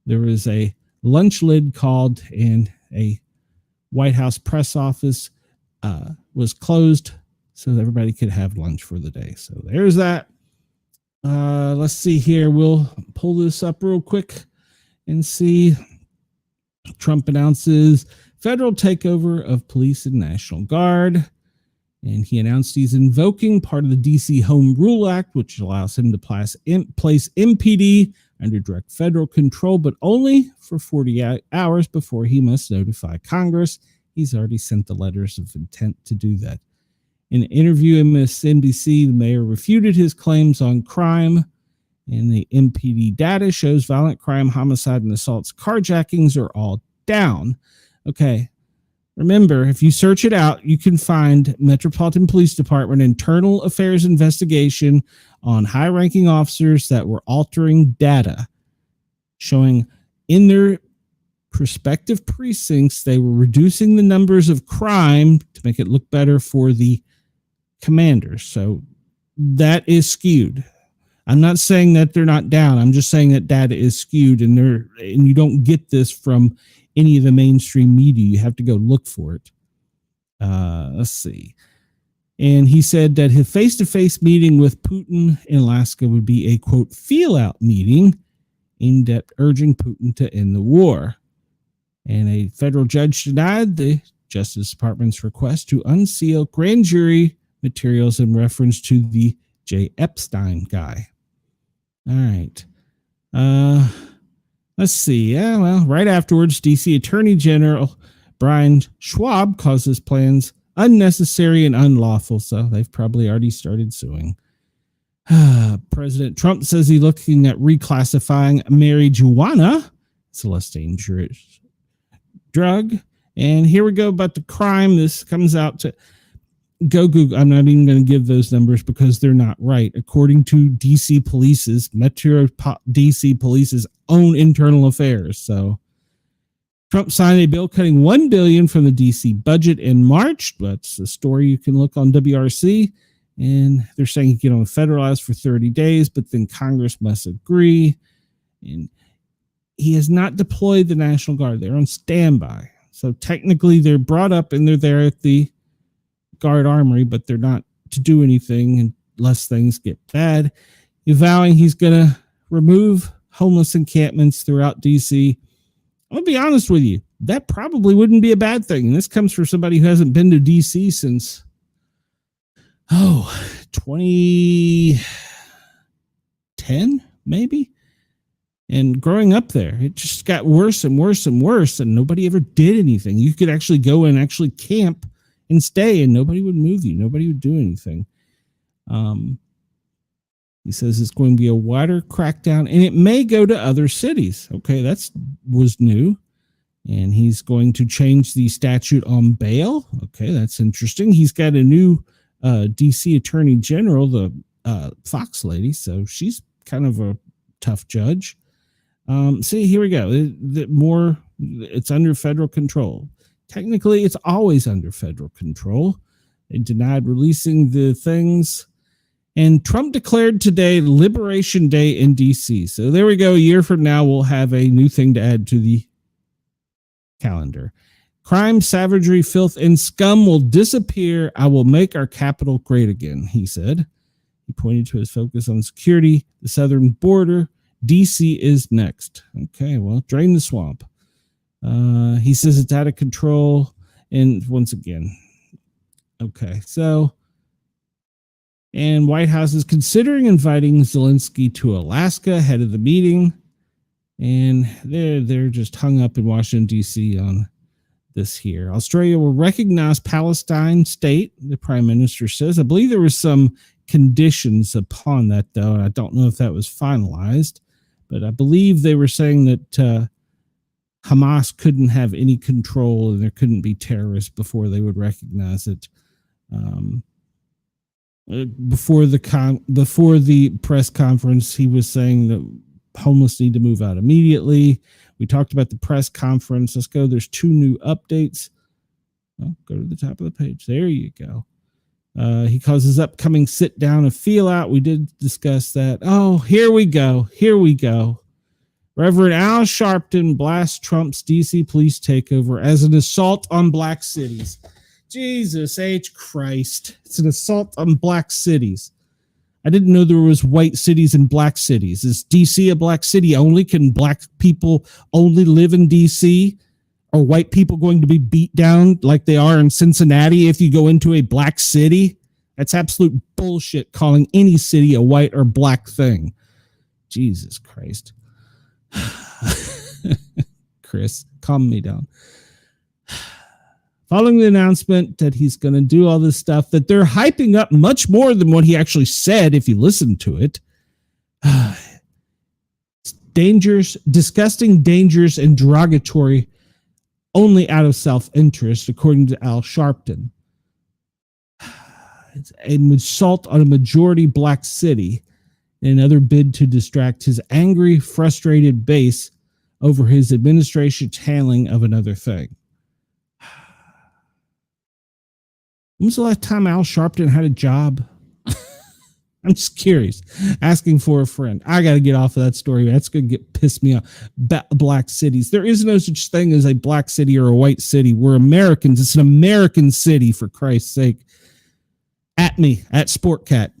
there was a lunch lid called and a White House press office was closed so that everybody could have lunch for the day. So there's that. Let's see here. We'll pull this up real quick and see. Trump announces federal takeover of police and National Guard. And he announced he's invoking part of the D.C. Home Rule Act, which allows him to place MPD under direct federal control, but only for 48 hours before he must notify Congress. He's already sent the letters of intent to do that. In an interview in MSNBC, the mayor refuted his claims on crime, and the MPD data shows violent crime, homicide, and assaults, carjackings are all down. Okay. Remember, if you search it out, you can find Metropolitan Police Department internal affairs investigation on high-ranking officers that were altering data, showing in their prospective precincts, they were reducing the numbers of crime to make it look better for the commanders. So that is skewed. I'm not saying that they're not down. I'm just saying that data is skewed, and you don't get this from any of the mainstream media. You have to go look for it. Let's see. And he said that his face-to-face meeting with Putin in Alaska would be a, quote, feel-out meeting aimed at urging Putin to end the war. And a federal judge denied the Justice Department's request to unseal grand jury materials in reference to the J. Epstein guy. All right. Let's see. Yeah, well, right afterwards, D.C. Attorney General Brian Schwab calls his plans unnecessary and unlawful, so they've probably already started suing. President Trump says he's looking at reclassifying marijuana, it's a less dangerous drug, And here we go about the crime. This comes out to go Google. I'm not even going to give those numbers because they're not right. According to DC Police's, DC Police's own internal affairs. So Trump signed a bill cutting $1 billion from the DC budget in March. That's a story you can look on WRC. And they're saying he can only federalize for 30 days, but then Congress must agree. And he has not deployed the National Guard. They're on standby. So technically they're brought up and they're there at the Guard Armory, but they're not to do anything unless things get bad. He's vowing he's going to remove homeless encampments throughout DC. I'm going to be honest with you. That probably wouldn't be a bad thing. And this comes from somebody who hasn't been to DC since 2010, maybe. And growing up there, it just got worse and worse and worse, and nobody ever did anything. You could actually go and actually camp and stay, and nobody would move you. Nobody would do anything. He says it's going to be a wider crackdown, and it may go to other cities. Okay, was new. And he's going to change the statute on bail. Okay, that's interesting. He's got a new DC Attorney General, the Fox lady, so she's kind of a tough judge. See, here we go. It's under federal control. Technically, it's always under federal control. They denied releasing the things. And Trump declared today Liberation Day in D.C. So there we go. A year from now, we'll have a new thing to add to the calendar. Crime, savagery, filth, and scum will disappear. I will make our capital great again, he said. He pointed to his focus on security, the southern border. DC is next. Okay, well, drain the swamp. He says it's out of control. And once again, okay, so, and White House is considering inviting Zelensky to Alaska ahead of the meeting. And they're just hung up in Washington, D.C. on this here. Australia will recognize Palestine state, the prime minister says. I believe there were some conditions upon that, though, and I don't know if that was finalized. But I believe they were saying that Hamas couldn't have any control and there couldn't be terrorists before they would recognize it. Before the press conference, he was saying that homeless need to move out immediately. We talked about the press conference. Let's go. There's 2 new updates. Oh, go to the top of the page. There you go. He calls his upcoming sit down a feel out. We did discuss that. Oh, here we go. Here we go. Reverend Al Sharpton blasts Trump's DC police takeover as an assault on black cities. Jesus H. Christ. It's an assault on black cities. I didn't know there was white cities and black cities. Is DC a black city only? Can black people only live in DC? Are white people going to be beat down like they are in Cincinnati if you go into a black city? That's absolute bullshit, calling any city a white or black thing. Jesus Christ. Chris, calm me down. Following the announcement that he's going to do all this stuff that they're hyping up much more than what he actually said if you listen to it. Dangers, disgusting, dangerous, and derogatory only out of self-interest, according to Al Sharpton. It's an assault on a majority black city in another bid to distract his angry, frustrated base over his administration's handling of another thing. When was the last time Al Sharpton had a job? I'm just curious. Asking for a friend. I got to get off of that story. That's going to piss me off. Black cities. There is no such thing as a black city or a white city. We're Americans. It's an American city, for Christ's sake. At me, at Sportcat.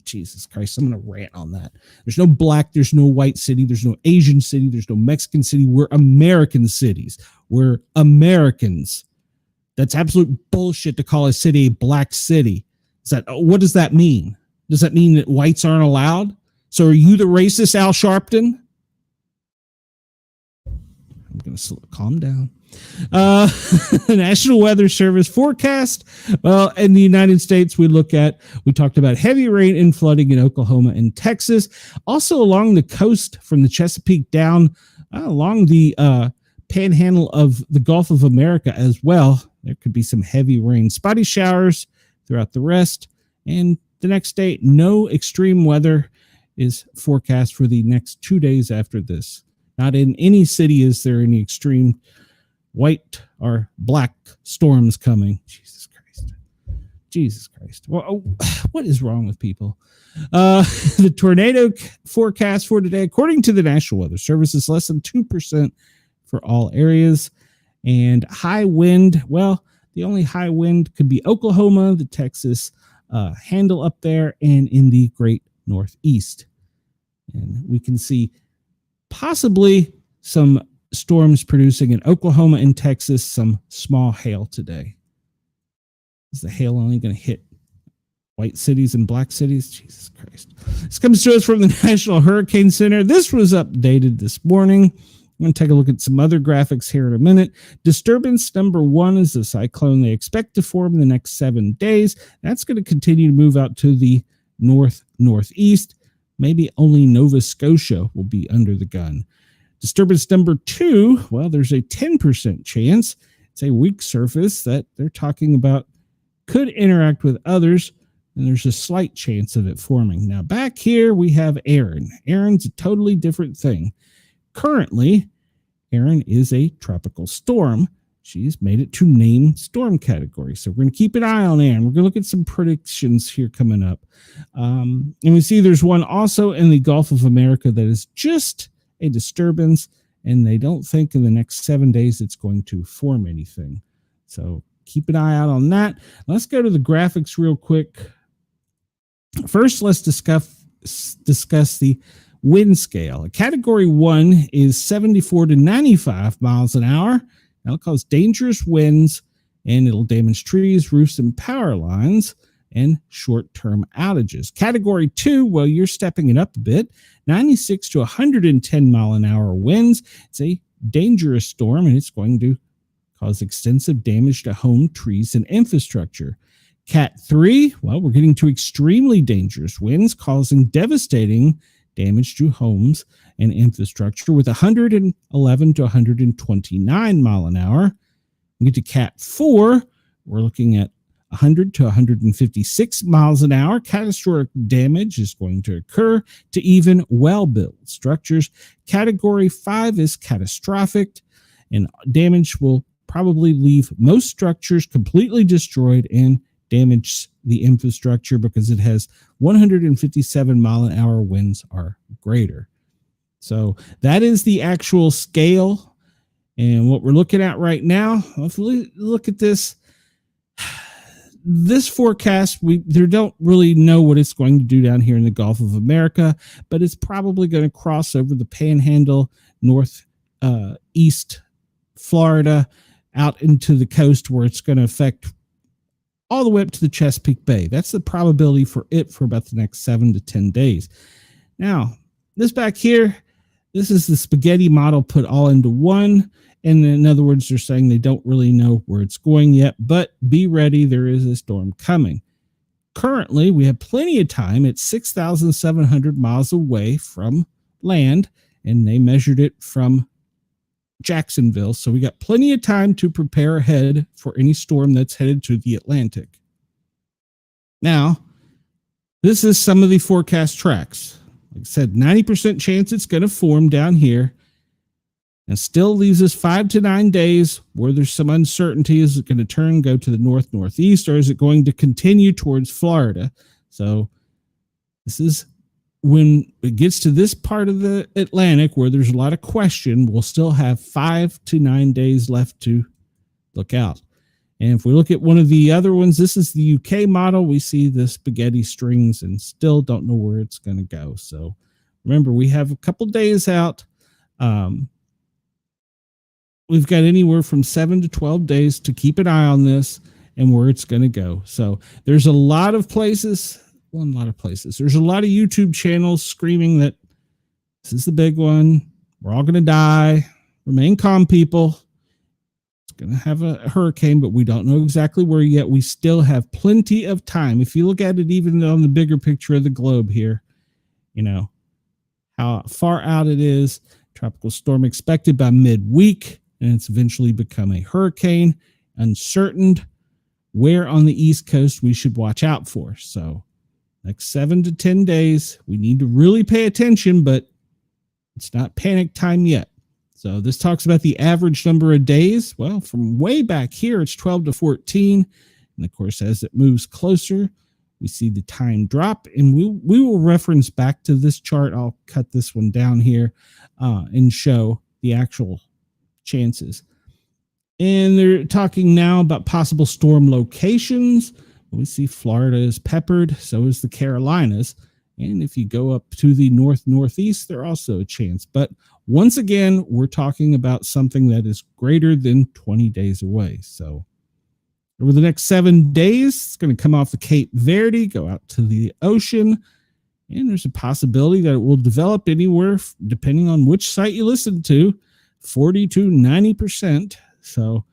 Jesus Christ, I'm going to rant on that. There's no black, there's no white city, there's no Asian city, there's no Mexican city. We're American cities. We're Americans. That's absolute bullshit to call a city a black city. What does that mean? Does that mean that whites aren't allowed? So are you the racist, Al Sharpton? I'm going to calm down. National Weather Service forecast. Well, in the United States, we talked about heavy rain and flooding in Oklahoma and Texas. Also along the coast from the Chesapeake down along the panhandle of the Gulf of America as well. There could be some heavy rain, spotty showers throughout the rest. And the next day, no extreme weather is forecast for the next 2 days after this. Not in any city is there any extreme white or black storms coming. Jesus Christ. Jesus Christ. Well, what is wrong with people? The tornado forecast for today, according to the National Weather Service, is less than 2% for all areas. And high wind, well, the only high wind could be Oklahoma, the Texas handle up there, and in the great Northeast. And we can see possibly some storms producing in Oklahoma and Texas, some small hail today. Is the hail only going to hit white cities and black cities? Jesus Christ. This comes to us from the National Hurricane Center. This was updated this morning. I'm going to take a look at some other graphics here in a minute. Disturbance number 1 is the cyclone they expect to form in the next 7 days. That's going to continue to move out to the northeast. Maybe only Nova Scotia will be under the gun. Disturbance number 2, well, there's a 10% chance. It's a weak surface that they're talking about could interact with others, and there's a slight chance of it forming. Now, back here, we have Aaron. Aaron's a totally different thing. Currently, Aaron is a tropical storm. She's made it to named storm category. So we're going to keep an eye on Aaron. We're going to look at some predictions here coming up. And we see there's one also in the Gulf of America that is just a disturbance, and they don't think in the next 7 days it's going to form anything. So keep an eye out on that. Let's go to the graphics real quick. First, let's discuss the wind scale. A category 1 is 74 to 95 miles an hour. That'll cause dangerous winds, and it'll damage trees, roofs, and power lines, and short-term outages. Category 2, well, you're stepping it up a bit. 96 to 110 mile an hour winds. It's a dangerous storm, and it's going to cause extensive damage to home, trees, and infrastructure. Cat 3, well, we're getting to extremely dangerous winds, causing devastating damage to homes and infrastructure with 111 to 129 mile an hour. We get to Cat 4, we're looking at 100 to 156 miles an hour. Catastrophic damage is going to occur to even well-built structures. Category 5 is catastrophic, and damage will probably leave most structures completely destroyed and damage the infrastructure because it has 157 mile an hour winds or greater. So that is the actual scale. And what we're looking at right now, if we look at this forecast, we don't really know what it's going to do down here in the Gulf of America, but it's probably going to cross over the Panhandle, east Florida, out into the coast where it's going to affect all the way up to the Chesapeake Bay. That's the probability for it for about the next 7 to 10 days. Now, this back here, this is the spaghetti model put all into one. And in other words, they're saying they don't really know where it's going yet, but be ready. There is a storm coming. Currently, we have plenty of time. It's 6,700 miles away from land, and they measured it from Jacksonville. So we got plenty of time to prepare ahead for any storm that's headed to the Atlantic. Now, this is some of the forecast tracks. Like I said, 90% chance it's going to form down here, and still leaves us 5 to 9 days where there's some uncertainty. Is it going to go to the northeast, or is it going to continue towards Florida? So this is when it gets to this part of the Atlantic where there's a lot of question. We'll still have 5 to 9 days left to look out. And if we look at one of the other ones, this is the UK model. We see the spaghetti strings and still don't know where it's going to go. So remember, we have a couple days out. We've got anywhere from 7 to 12 days to keep an eye on this and where it's going to go. So there's a lot of places. There's a lot of YouTube channels screaming that this is the big one. We're all going to die. Remain calm, people. It's going to have a hurricane, but we don't know exactly where yet. We still have plenty of time. If you look at it even on the bigger picture of the globe here, you know how far out it is. Tropical storm expected by midweek. and it's eventually become a hurricane. Uncertain where on the East Coast we should watch out for. So next 7 to 10 days, we need to really pay attention, but it's not panic time yet. So this talks about the average number of days. Well, from way back here, it's 12 to 14. And of course, as it moves closer, we see the time drop. And we will reference back to this chart. I'll cut this one down here and show the actual chances. And they're talking now about possible storm locations. We see Florida is peppered. So is the Carolinas. And if you go up to the northeast, there's also a chance. But once again, we're talking about something that is greater than 20 days away. So over the next 7 days, it's going to come off the Cape Verde, go out to the ocean. And there's a possibility that it will develop anywhere, depending on which site you listen to, 40 to 90%. So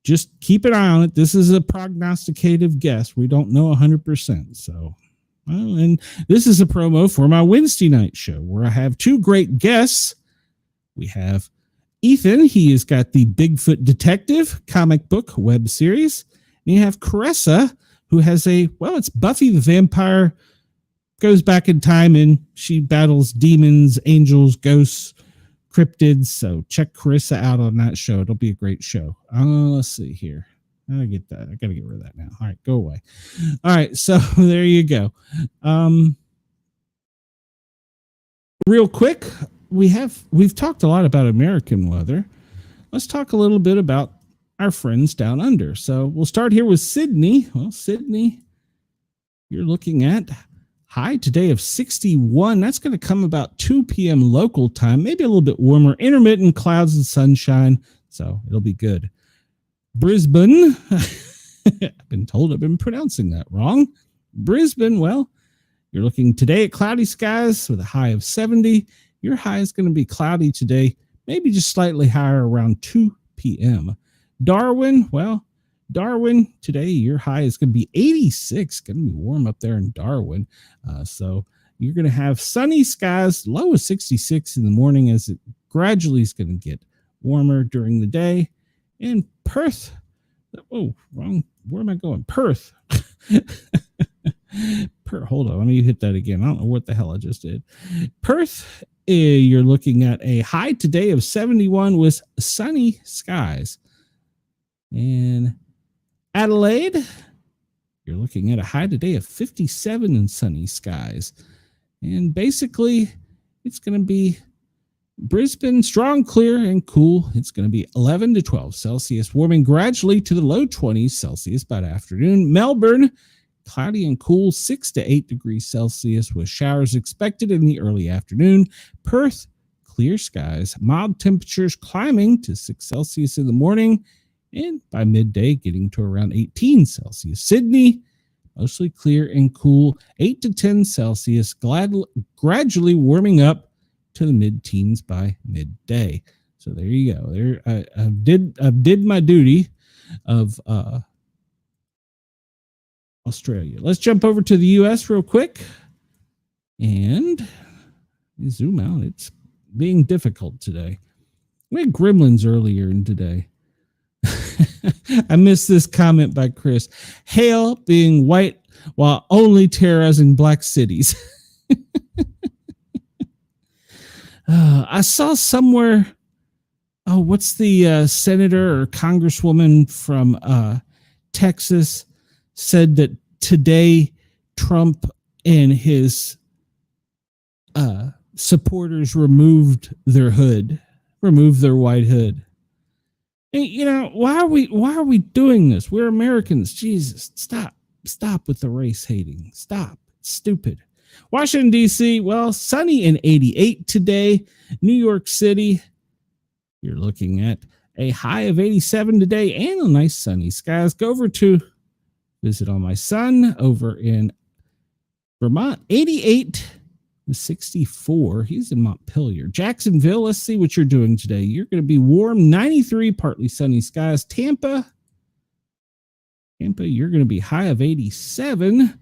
just keep an eye on it. This is a prognosticative guess. We don't know 100%. So, well, and this is a promo for my Wednesday night show where I have two great guests. We have Ethan. He has got the Bigfoot Detective comic book web series. And you have Carissa, who has it's Buffy the Vampire, goes back in time and she battles demons, angels, ghosts, cryptids. So check Carissa out on that show. It'll be a great show. Let's see here. I get that. I got to get rid of that now. All right, go away. All right, so there you go. Real quick, we've talked a lot about American weather. Let's talk a little bit about our friends down under. So we'll start here with Sydney. Well, Sydney, you're looking at high today of 61. That's going to come about 2 p.m. local time, maybe a little bit warmer, intermittent clouds and sunshine. So it'll be good. Brisbane, I've been told I've been pronouncing that wrong. Brisbane, well, you're looking today at cloudy skies with a high of 70. Your high is going to be cloudy today, maybe just slightly higher around 2 p.m. Darwin, today your high is going to be 86. Going to be warm up there in Darwin. So you're going to have sunny skies, low of 66 in the morning as it gradually is going to get warmer during the day. And Perth, wrong. Where am I going? Perth. Hold on, let me hit that again. I don't know what the hell I just did. Perth, you're looking at a high today of 71 with sunny skies. And Adelaide, you're looking at a high today of 57 and sunny skies. And basically, it's going to be Brisbane, strong, clear, and cool. It's going to be 11 to 12 Celsius, warming gradually to the low 20s Celsius by afternoon. Melbourne, cloudy and cool, 6 to 8 degrees Celsius, with showers expected in the early afternoon. Perth, clear skies, mild temperatures climbing to 6 Celsius in the morning, and by midday getting to around 18 Celsius. Sydney, mostly clear and cool, 8 to 10 Celsius, gradually warming up to the mid-teens by midday. So there you go. There, I did my duty of Australia. Let's jump over to the U.S. real quick and zoom out. It's being difficult today. We had gremlins earlier in today. I missed this comment by Chris. Hail being white while only terrorizing black cities. I saw somewhere, what's the senator or congresswoman from Texas said that today Trump and his supporters removed their white hood. And, why are we doing this? We're Americans. Jesus, stop with the race hating. Stop. It's stupid. Washington, D.C., well, sunny and 88 today. New York City, you're looking at a high of 87 today and a nice sunny skies. Go over to visit on my son over in Vermont, 88 to 64. He's in Montpelier. Jacksonville, let's see what you're doing today. You're going to be warm, 93, partly sunny skies. Tampa, you're going to be high of 87.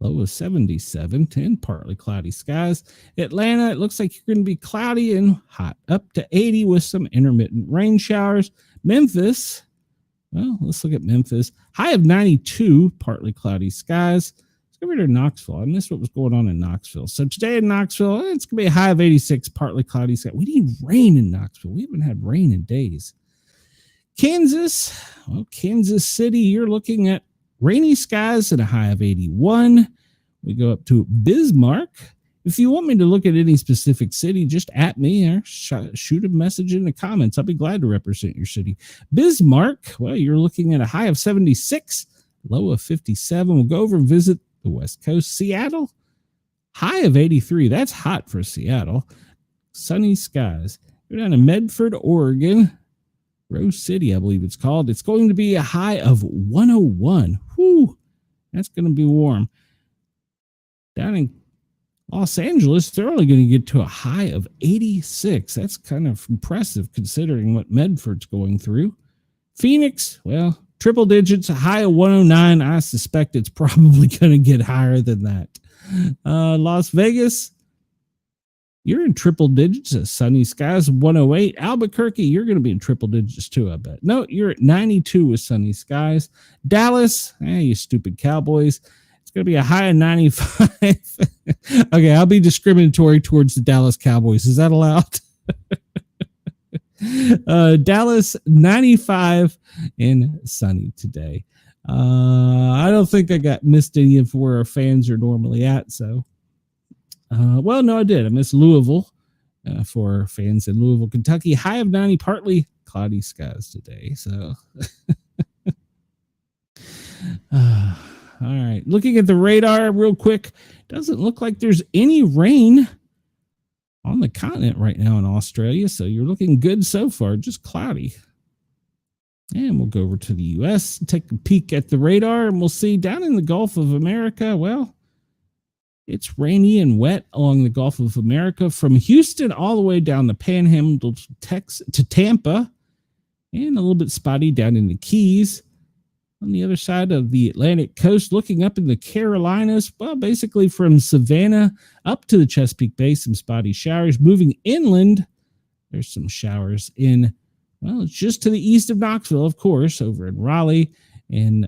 low of 77, 10 partly cloudy skies. Atlanta, it looks like you're going to be cloudy and hot, up to 80 with some intermittent rain showers. Memphis, well, let's look at Memphis. High of 92, partly cloudy skies. Let's go over to Knoxville. I missed what was going on in Knoxville. So today in Knoxville, it's going to be a high of 86, partly cloudy skies. We need rain in Knoxville. We haven't had rain in days. Kansas, well, Kansas City, you're looking at rainy skies and a high of 81. We go up to Bismarck. If you want me to look at any specific city, just at me or shoot a message in the comments. I'll be glad to represent your city. Bismarck, well, you're looking at a high of 76, low of 57. We'll go over and visit the West Coast. Seattle, high of 83. That's hot for Seattle. Sunny skies. Go down to Medford, Oregon. Rose City, I believe it's called. It's going to be a high of 101. Whew, that's going to be warm. Down in Los Angeles, they're only going to get to a high of 86. That's kind of impressive considering what Medford's going through. Phoenix, well, triple digits, a high of 109. I suspect it's probably going to get higher than that. Las Vegas, you're in triple digits, sunny skies, 108. Albuquerque, you're going to be in triple digits too, I bet. No, you're at 92 with sunny skies. Dallas, you stupid Cowboys. It's going to be a high of 95. Okay, I'll be discriminatory towards the Dallas Cowboys. Is that allowed? Dallas, 95 and sunny today. I don't think I missed any of where our fans are normally at, so. Well, no, I did. I missed Louisville for fans in Louisville, Kentucky. High of 90, partly cloudy skies today. So, all right. Looking at the radar real quick, doesn't look like there's any rain on the continent right now in Australia. So you're looking good so far, just cloudy. And we'll go over to the U.S., take a peek at the radar, and we'll see down in the Gulf of America, well, it's rainy and wet along the Gulf of America from Houston all the way down the Panhandle to Tampa, and a little bit spotty down in the Keys. On the other side of the Atlantic coast, looking up in the Carolinas, well, basically from Savannah up to the Chesapeake Bay, some spotty showers. Moving inland, there's some showers in, well, it's just to the east of Knoxville, of course, over in Raleigh and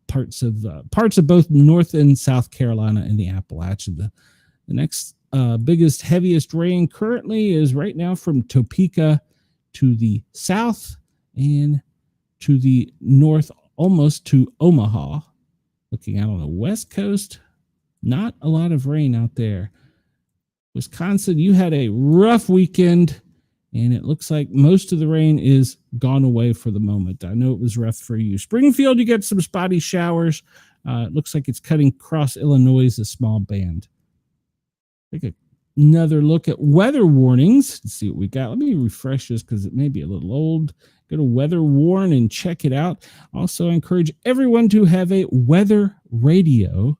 parts of both North and South Carolina and the Appalachian. The next biggest, heaviest rain currently is right now from Topeka to the south and to the north, almost to Omaha. Looking out on the west coast, not a lot of rain out there. Wisconsin, you had a rough weekend, and it looks like most of the rain is gone away for the moment. I know it was rough for you. Springfield, you get some spotty showers. It looks like it's cutting across Illinois, a small band. Take another look at weather warnings. Let's see what we got. Let me refresh this because it may be a little old. Go to Weather Warn and check it out. Also, I encourage everyone to have a weather radio.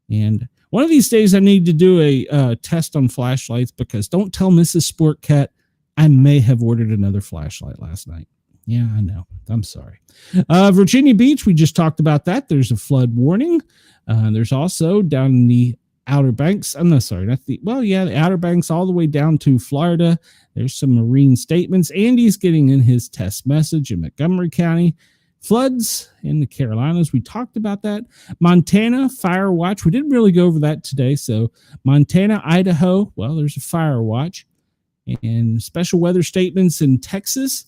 And one of these days, I need to do a test on flashlights because don't tell Mrs. Sportcat I may have ordered another flashlight last night. Yeah, I know. I'm sorry. Virginia Beach, we just talked about that. There's a flood warning. There's also down in the Outer Banks. I'm not sorry. The Outer Banks all the way down to Florida. There's some marine statements. Andy's getting in his test message in Montgomery County. Floods in the Carolinas. We talked about that. Montana, fire watch. We didn't really go over that today. So Montana, Idaho, well, there's a fire watch. And special weather statements in Texas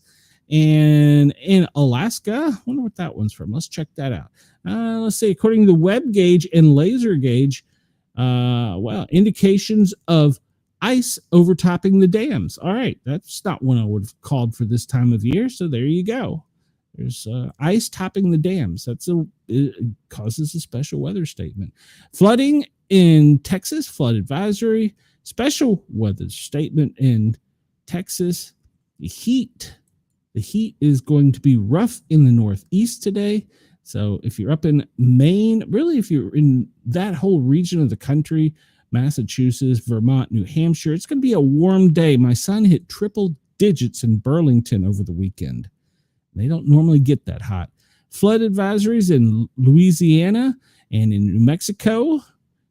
and in Alaska. I wonder what that one's from. Let's check that out. Let's see. According to the web gauge and laser gauge, indications of ice overtopping the dams. All right. That's not one I would have called for this time of year. So there you go. There's ice topping the dams. It causes a special weather statement. Flooding in Texas, flood advisory. Special weather statement in Texas. The heat is going to be rough in the Northeast today. So if you're up in Maine, really if you're in that whole region of the country, Massachusetts, Vermont, New Hampshire, it's going to be a warm day. My son hit triple digits in Burlington over the weekend. They don't normally get that hot. flood advisories in Louisiana and in New Mexico,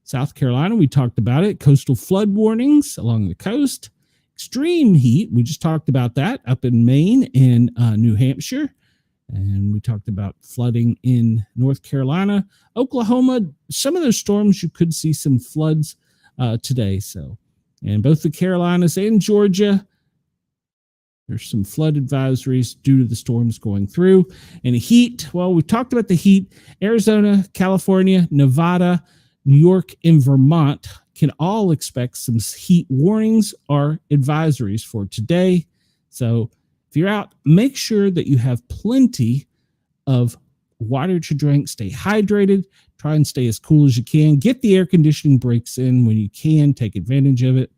South Carolina. We talked about it. Coastal flood warnings along the coast. Extreme heat. We just talked about that up in Maine and New Hampshire. And we talked about flooding in North Carolina, Oklahoma. Some of those storms, you could see some floods today. So, and both the Carolinas and Georgia, there's some flood advisories due to the storms going through. And heat, well, we talked about the heat. Arizona, California, Nevada, New York, and Vermont can all expect some heat warnings or advisories for today. So if you're out, make sure that you have plenty of water to drink. Stay hydrated. Try and stay as cool as you can. Get the air conditioning breaks in when you can. Take advantage of it.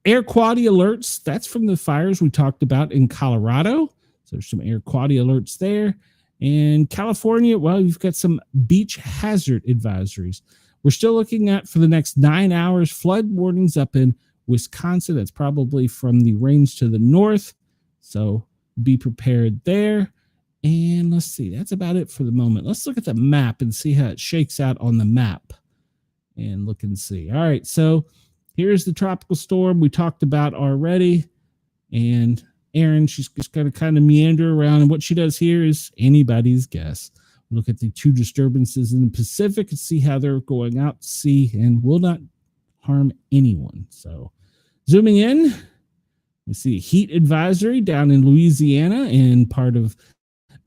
Air quality alerts. That's from the fires we talked about in Colorado. So there's some air quality alerts there. And California, well, you've got some beach hazard advisories. We're still looking at, for the next 9 hours, flood warnings up in Wisconsin. That's probably from the range to the north. So be prepared there. And let's see, that's about it for the moment. Let's look at the map and see how it shakes out on the map. And look and see. All right, so here's the tropical storm we talked about already. And Erin, she's just going to kind of meander around. And what she does here is anybody's guess. Look at the two disturbances in the Pacific and see how they're going out to sea and will not harm anyone. So zooming in, we see a heat advisory down in Louisiana and part of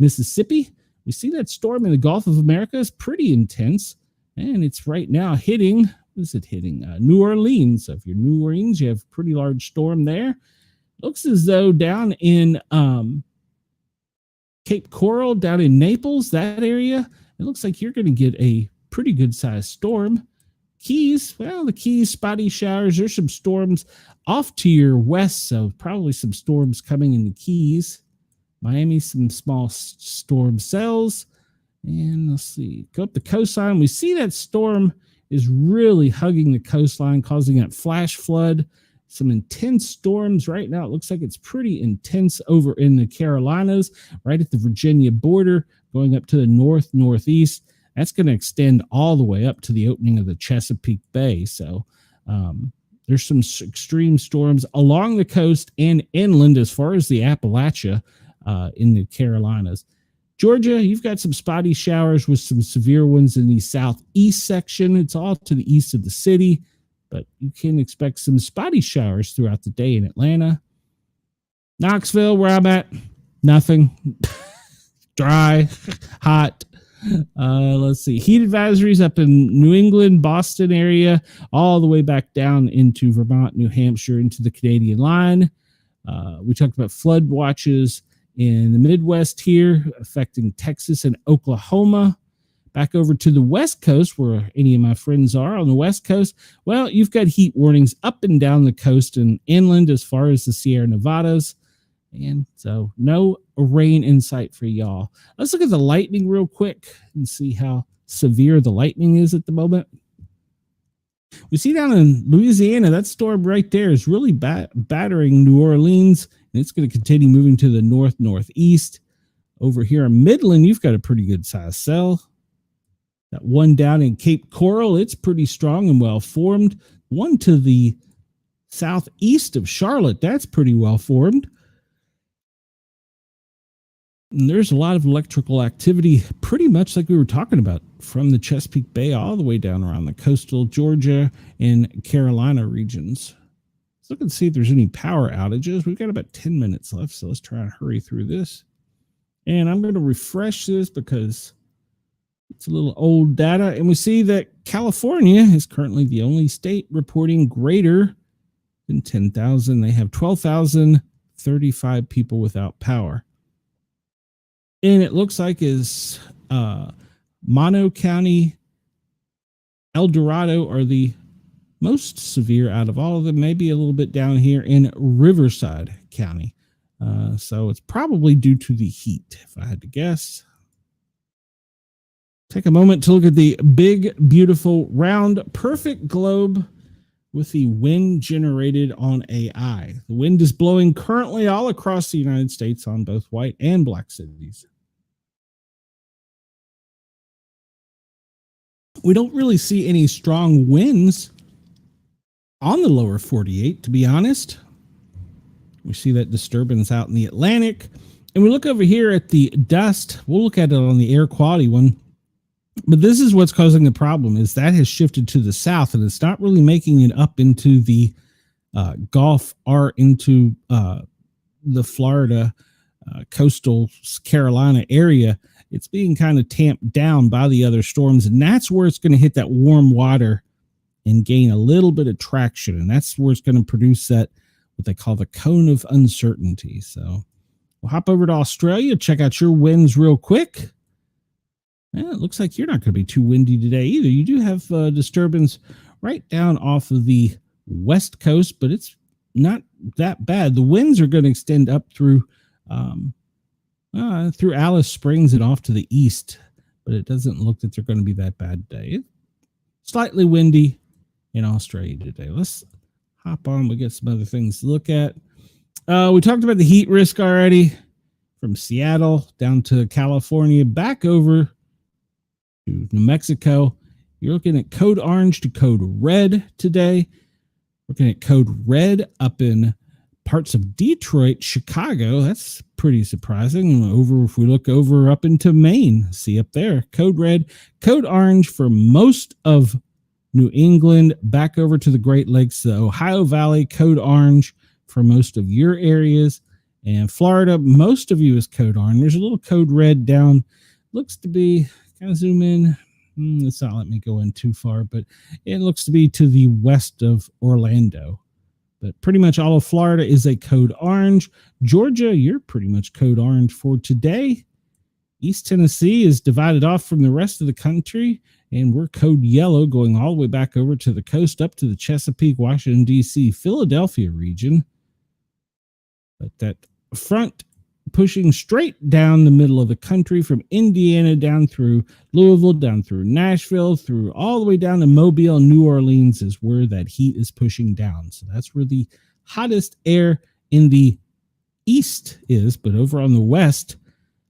Mississippi. We see that storm in the Gulf of America is pretty intense. And it's right now hitting, what is it hitting? New Orleans. So if you're New Orleans, you have a pretty large storm there. Looks as though down in Cape Coral, down in Naples, that area, it looks like you're going to get a pretty good sized storm. Keys, well, the Keys, spotty showers. There's some storms off to your west, so probably some storms coming in the Keys. Miami, some small storm cells. And let's see, go up the coastline. We see that storm is really hugging the coastline, causing that flash flood. Some intense storms right now. It looks like it's pretty intense over in the Carolinas, right at the Virginia border, going up to the northeast. That's going to extend all the way up to the opening of the Chesapeake Bay. So there's some extreme storms along the coast and inland as far as the Appalachia in the Carolinas. Georgia, you've got some spotty showers with some severe ones in the southeast section. It's all to the east of the city, but you can expect some spotty showers throughout the day in Atlanta. Knoxville, where I'm at, nothing. Dry, hot. Let's see. Heat advisories up in New England, Boston area, all the way back down into Vermont, New Hampshire, into the Canadian line. We talked about flood watches in the Midwest here, affecting Texas and Oklahoma. Back over to the West Coast, where any of my friends are on the West Coast. Well, you've got heat warnings up and down the coast and inland as far as the Sierra Nevadas. And so no rain in sight for y'all. Let's look at the lightning real quick and see how severe the lightning is at the moment. We see down in Louisiana, that storm right there is really battering New Orleans, and it's going to continue moving to the northeast. Over here in Midland, you've got a pretty good size cell. That one down in Cape Coral, it's pretty strong and well formed. One to the southeast of Charlotte, that's pretty well formed. And there's a lot of electrical activity, pretty much like we were talking about, from the Chesapeake Bay all the way down around the coastal Georgia and Carolina regions. Let's look and see if there's any power outages. We've got about 10 minutes left, so let's try and hurry through this. And I'm going to refresh this because it's a little old data. And we see that California is currently the only state reporting greater than 10,000. They have 12,035 people without power. And it looks like is Mono County, El Dorado are the most severe out of all of them, maybe a little bit down here in Riverside County. So it's probably due to the heat, if I had to guess. Take a moment to look at the big, beautiful, round, perfect globe with the wind generated on AI. The wind is blowing currently all across the United States on both white and black cities. We don't really see any strong winds on the lower 48, to be honest. We see that disturbance out in the Atlantic. And we look over here at the dust. We'll look at it on the air quality one. But this is what's causing the problem, is that has shifted to the south, and it's not really making it up into the Gulf or into the Florida coastal Carolina area. It's being kind of tamped down by the other storms, and that's where it's going to hit that warm water and gain a little bit of traction. And that's where it's going to produce that, what they call the cone of uncertainty. So we'll hop over to Australia, check out your winds real quick. It looks like you're not going to be too windy today either. You do have disturbance right down off of the west coast, but it's not that bad. The winds are going to extend up through Alice Springs and off to the east, but it doesn't look that they're going to be that bad today. Slightly windy in Australia today. Let's hop on. We get some other things to look at. We talked about the heat risk already, from Seattle down to California, back over to New Mexico. You're looking at code orange to code red today. Looking at code red up in parts of Detroit, Chicago. That's pretty surprising. If we look over up into Maine, see up there, code red, code orange for most of New England, back over to the Great Lakes, the Ohio Valley, code orange for most of your areas. And Florida, most of you is code orange. There's a little code red down. Looks to be, kind of zoom in. It's not letting me go in too far, but it looks to be to the west of Orlando. But pretty much all of Florida is a code orange. Georgia, you're pretty much code orange for today. East Tennessee is divided off from the rest of the country, and we're code yellow going all the way back over to the coast up to the Chesapeake, Washington, D.C., Philadelphia region. But that front pushing straight down the middle of the country from Indiana down through Louisville, down through Nashville, through all the way down to Mobile and New Orleans is where that heat is pushing down. So that's where the hottest air in the east is. But over on the west,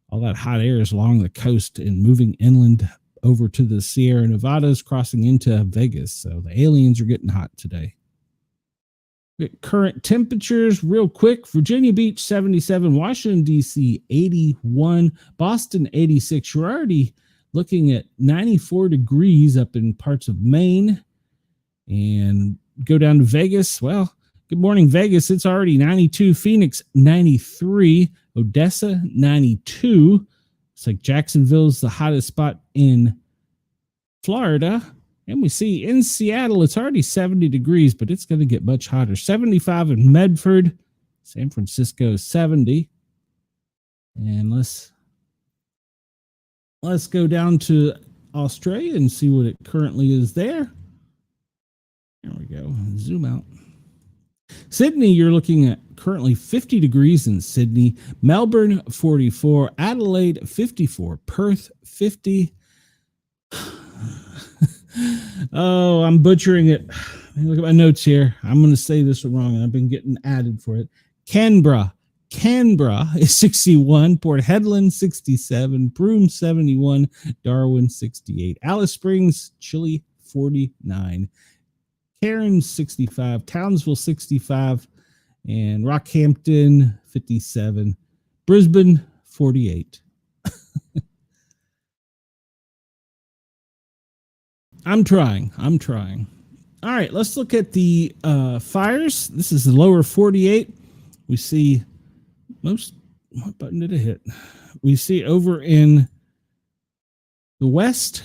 all that hot air is along the coast and moving inland over to the Sierra Nevadas, crossing into Vegas. So the aliens are getting hot today. Current temperatures real quick. Virginia Beach 77, Washington D.C. 81, Boston 86. You're already looking at 94 degrees up in parts of Maine. And go down to Vegas. Well, good morning, Vegas. It's already 92. Phoenix 93, Odessa 92. It's like Jacksonville's the hottest spot in Florida. And we see in Seattle, it's already 70 degrees, but it's going to get much hotter. 75 in Medford, San Francisco 70. And let's go down to Australia and see what it currently is there. There we go. Zoom out. Sydney, you're looking at currently 50 degrees in Sydney. Melbourne 44, Adelaide 54, Perth 50. Oh, I'm butchering it. Look at my notes here. I'm going to say this wrong, and I've been getting added for it. Canberra is 61. Port Hedland 67. Broome 71. Darwin 68. Alice Springs, Chile 49. Cairns 65. Townsville 65. And Rockhampton 57. Brisbane 48. I'm trying. All right, let's look at the fires. This is the lower 48. We see what button did it hit? We see over in the west,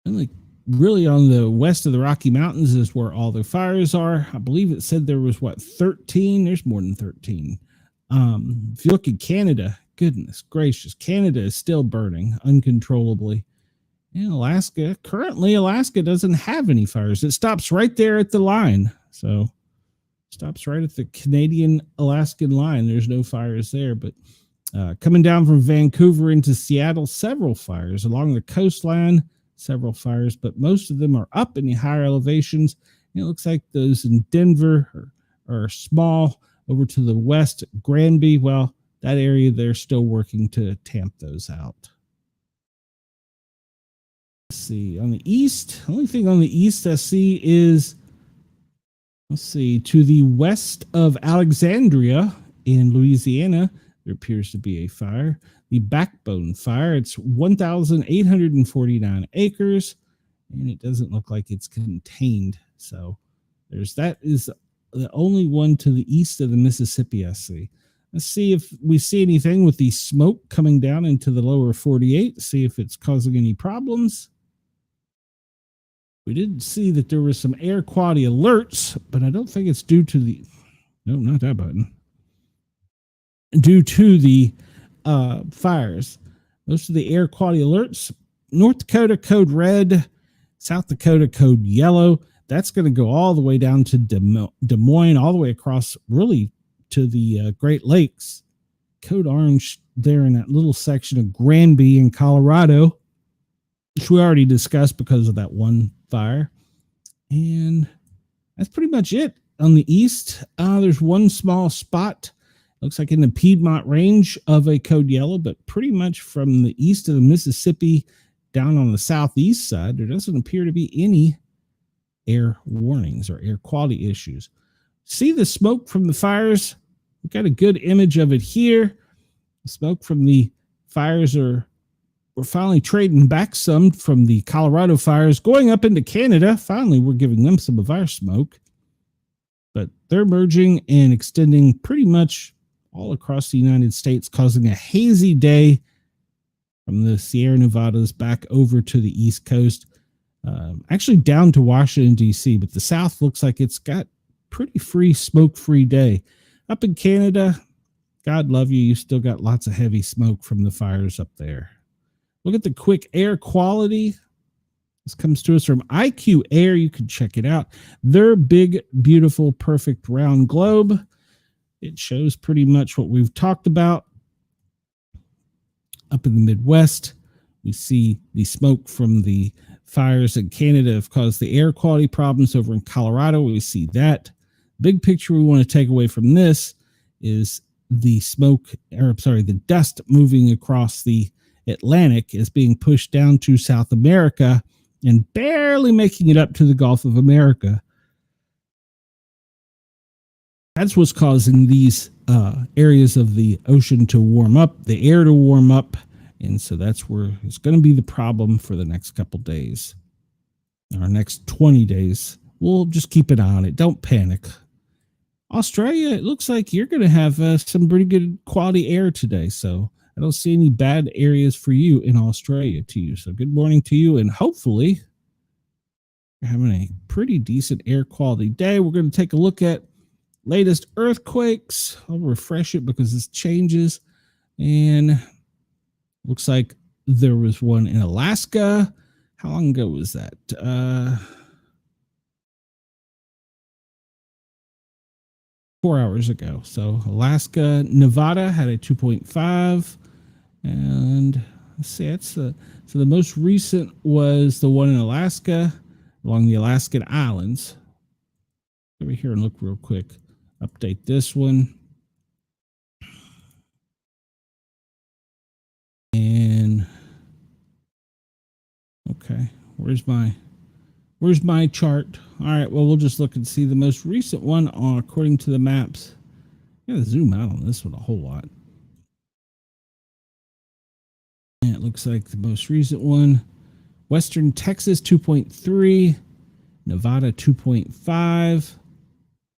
and like really on the west of the Rocky Mountains is where all the fires are. I believe it said there was 13. There's more than 13. If you look at Canada, goodness gracious, Canada is still burning uncontrollably. In Alaska, currently Alaska doesn't have any fires. It stops right there at the line. So stops right at the Canadian-Alaskan line. There's no fires there. But coming down from Vancouver into Seattle, several fires. Along the coastline, several fires. But most of them are up in the higher elevations. And it looks like those in Denver are small. Over to the west, Granby, well, that area, they're still working to tamp those out. Let's see. On the east, only thing on the east I see is, let's see, to the west of Alexandria in Louisiana, there appears to be a fire. The Backbone Fire. It's 1,849 acres, and it doesn't look like it's contained. So there's that. Is the only one to the east of the Mississippi I see. Let's see if we see anything with the smoke coming down into the lower 48. See if it's causing any problems. We did see that there were some air quality alerts, but I don't think it's due to the, no, not that button, due to the fires. Most of the air quality alerts, North Dakota code red, South Dakota code yellow. That's going to go all the way down to Des Moines, all the way across really to the Great Lakes. Code orange there in that little section of Granby in Colorado, which we already discussed because of that one fire. And that's pretty much it. On the east, there's one small spot. Looks like in the Piedmont range of a code yellow, but pretty much from the east of the Mississippi down on the southeast side, there doesn't appear to be any air warnings or air quality issues. See the smoke from the fires? We've got a good image of it here. The smoke from the fires we're finally trading back some from the Colorado fires going up into Canada. Finally, we're giving them some of our smoke, but they're merging and extending pretty much all across the United States, causing a hazy day from the Sierra Nevadas back over to the East Coast, actually down to Washington, D.C., but the South looks like it's got pretty free, smoke-free day. Up in Canada, God love you, you still got lots of heavy smoke from the fires up there. Look at the quick air quality. This comes to us from IQ Air. You can check it out. Their big, beautiful, perfect round globe. It shows pretty much what we've talked about. Up in the Midwest, we see the smoke from the fires in Canada have caused the air quality problems. Over in Colorado, we see that. Big picture we want to take away from this is the smoke, or I'm sorry, the dust moving across the Atlantic is being pushed down to South America and barely making it up to the Gulf of America. That's what's causing these areas of the ocean to warm up, the air to warm up. And so that's where it's going to be the problem for the next couple days, our next 20 days. We'll just keep an eye on it. Don't panic. Australia, it looks like you're going to have some pretty good quality air today. So I don't see any bad areas for you in Australia to you. So good morning to you. And hopefully you're having a pretty decent air quality day. We're going to take a look at latest earthquakes. I'll refresh it because this changes. And looks like there was one in Alaska. How long ago was that? 4 hours ago. So Alaska, Nevada had a 2.5. And let's see, that's so the most recent was the one in Alaska along the Alaskan Islands. Over here and look real quick. Update this one. And okay, where's my chart? All right, well, we'll just look and see the most recent one according to the maps. I'm gonna zoom out on this one a whole lot. And it looks like the most recent one, Western Texas 2.3, Nevada 2.5,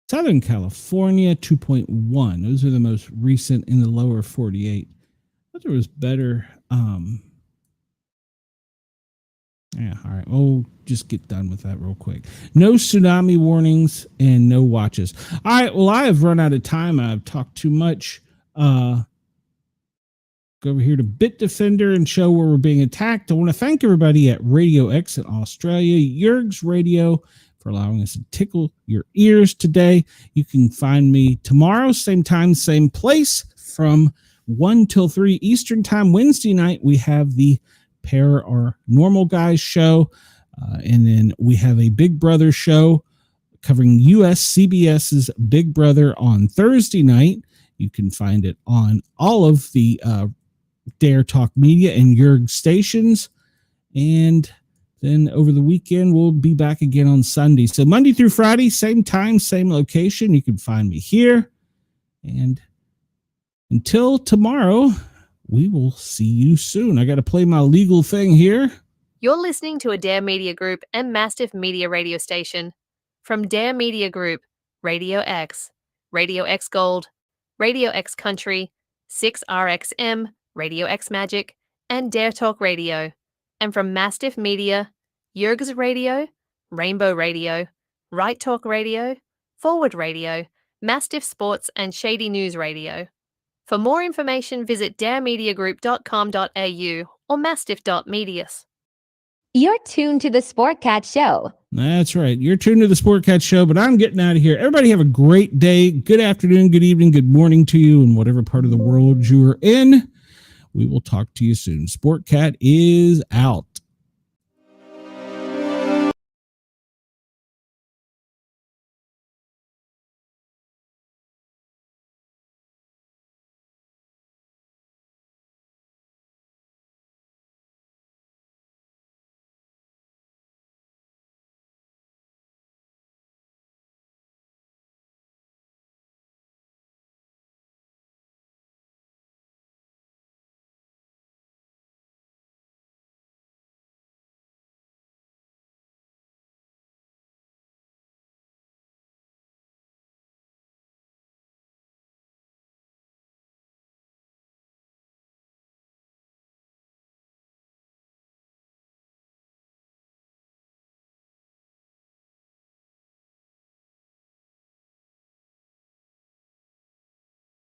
Southern California 2.1. Those are the most recent in the lower 48. But there was better. Yeah, all right. We'll just get done with that real quick. No tsunami warnings and no watches. All right. Well, I have run out of time. I've talked too much. Go over here to Bitdefender and show where we're being attacked. I want to thank everybody at Radio X in Australia, Yerg's Radio, for allowing us to tickle your ears today. You can find me tomorrow, same time, same place, from 1 till 3 Eastern time. Wednesday night, we have the Pair or Normal Guys show. And then we have a Big Brother show covering US CBS's Big Brother on Thursday night. You can find it on all of the Dare Talk Media and Yerg stations. And Then over the weekend, we'll be back again on Sunday. So Monday through Friday, same time, same location. You can find me here. And until tomorrow, we will see you soon. I got to play my legal thing here. You're listening to a Dare Media Group and Mastiff Media radio station. From Dare Media Group, Radio X Gold, Radio X Country, 6RXM, Radio X Magic, and Dare Talk Radio. And from Mastiff Media, Yerg's Radio, Rainbow Radio, Right Talk Radio, Forward Radio, Mastiff Sports, and Shady News Radio. For more information, visit daremediagroup.com.au or mastiff.medias. You're tuned to the Sportcat Show. That's right. You're tuned to the Sportcat Show, but I'm getting out of here. Everybody have a great day. Good afternoon, good evening, good morning to you in whatever part of the world you're in. We will talk to you soon. Sportcat is out.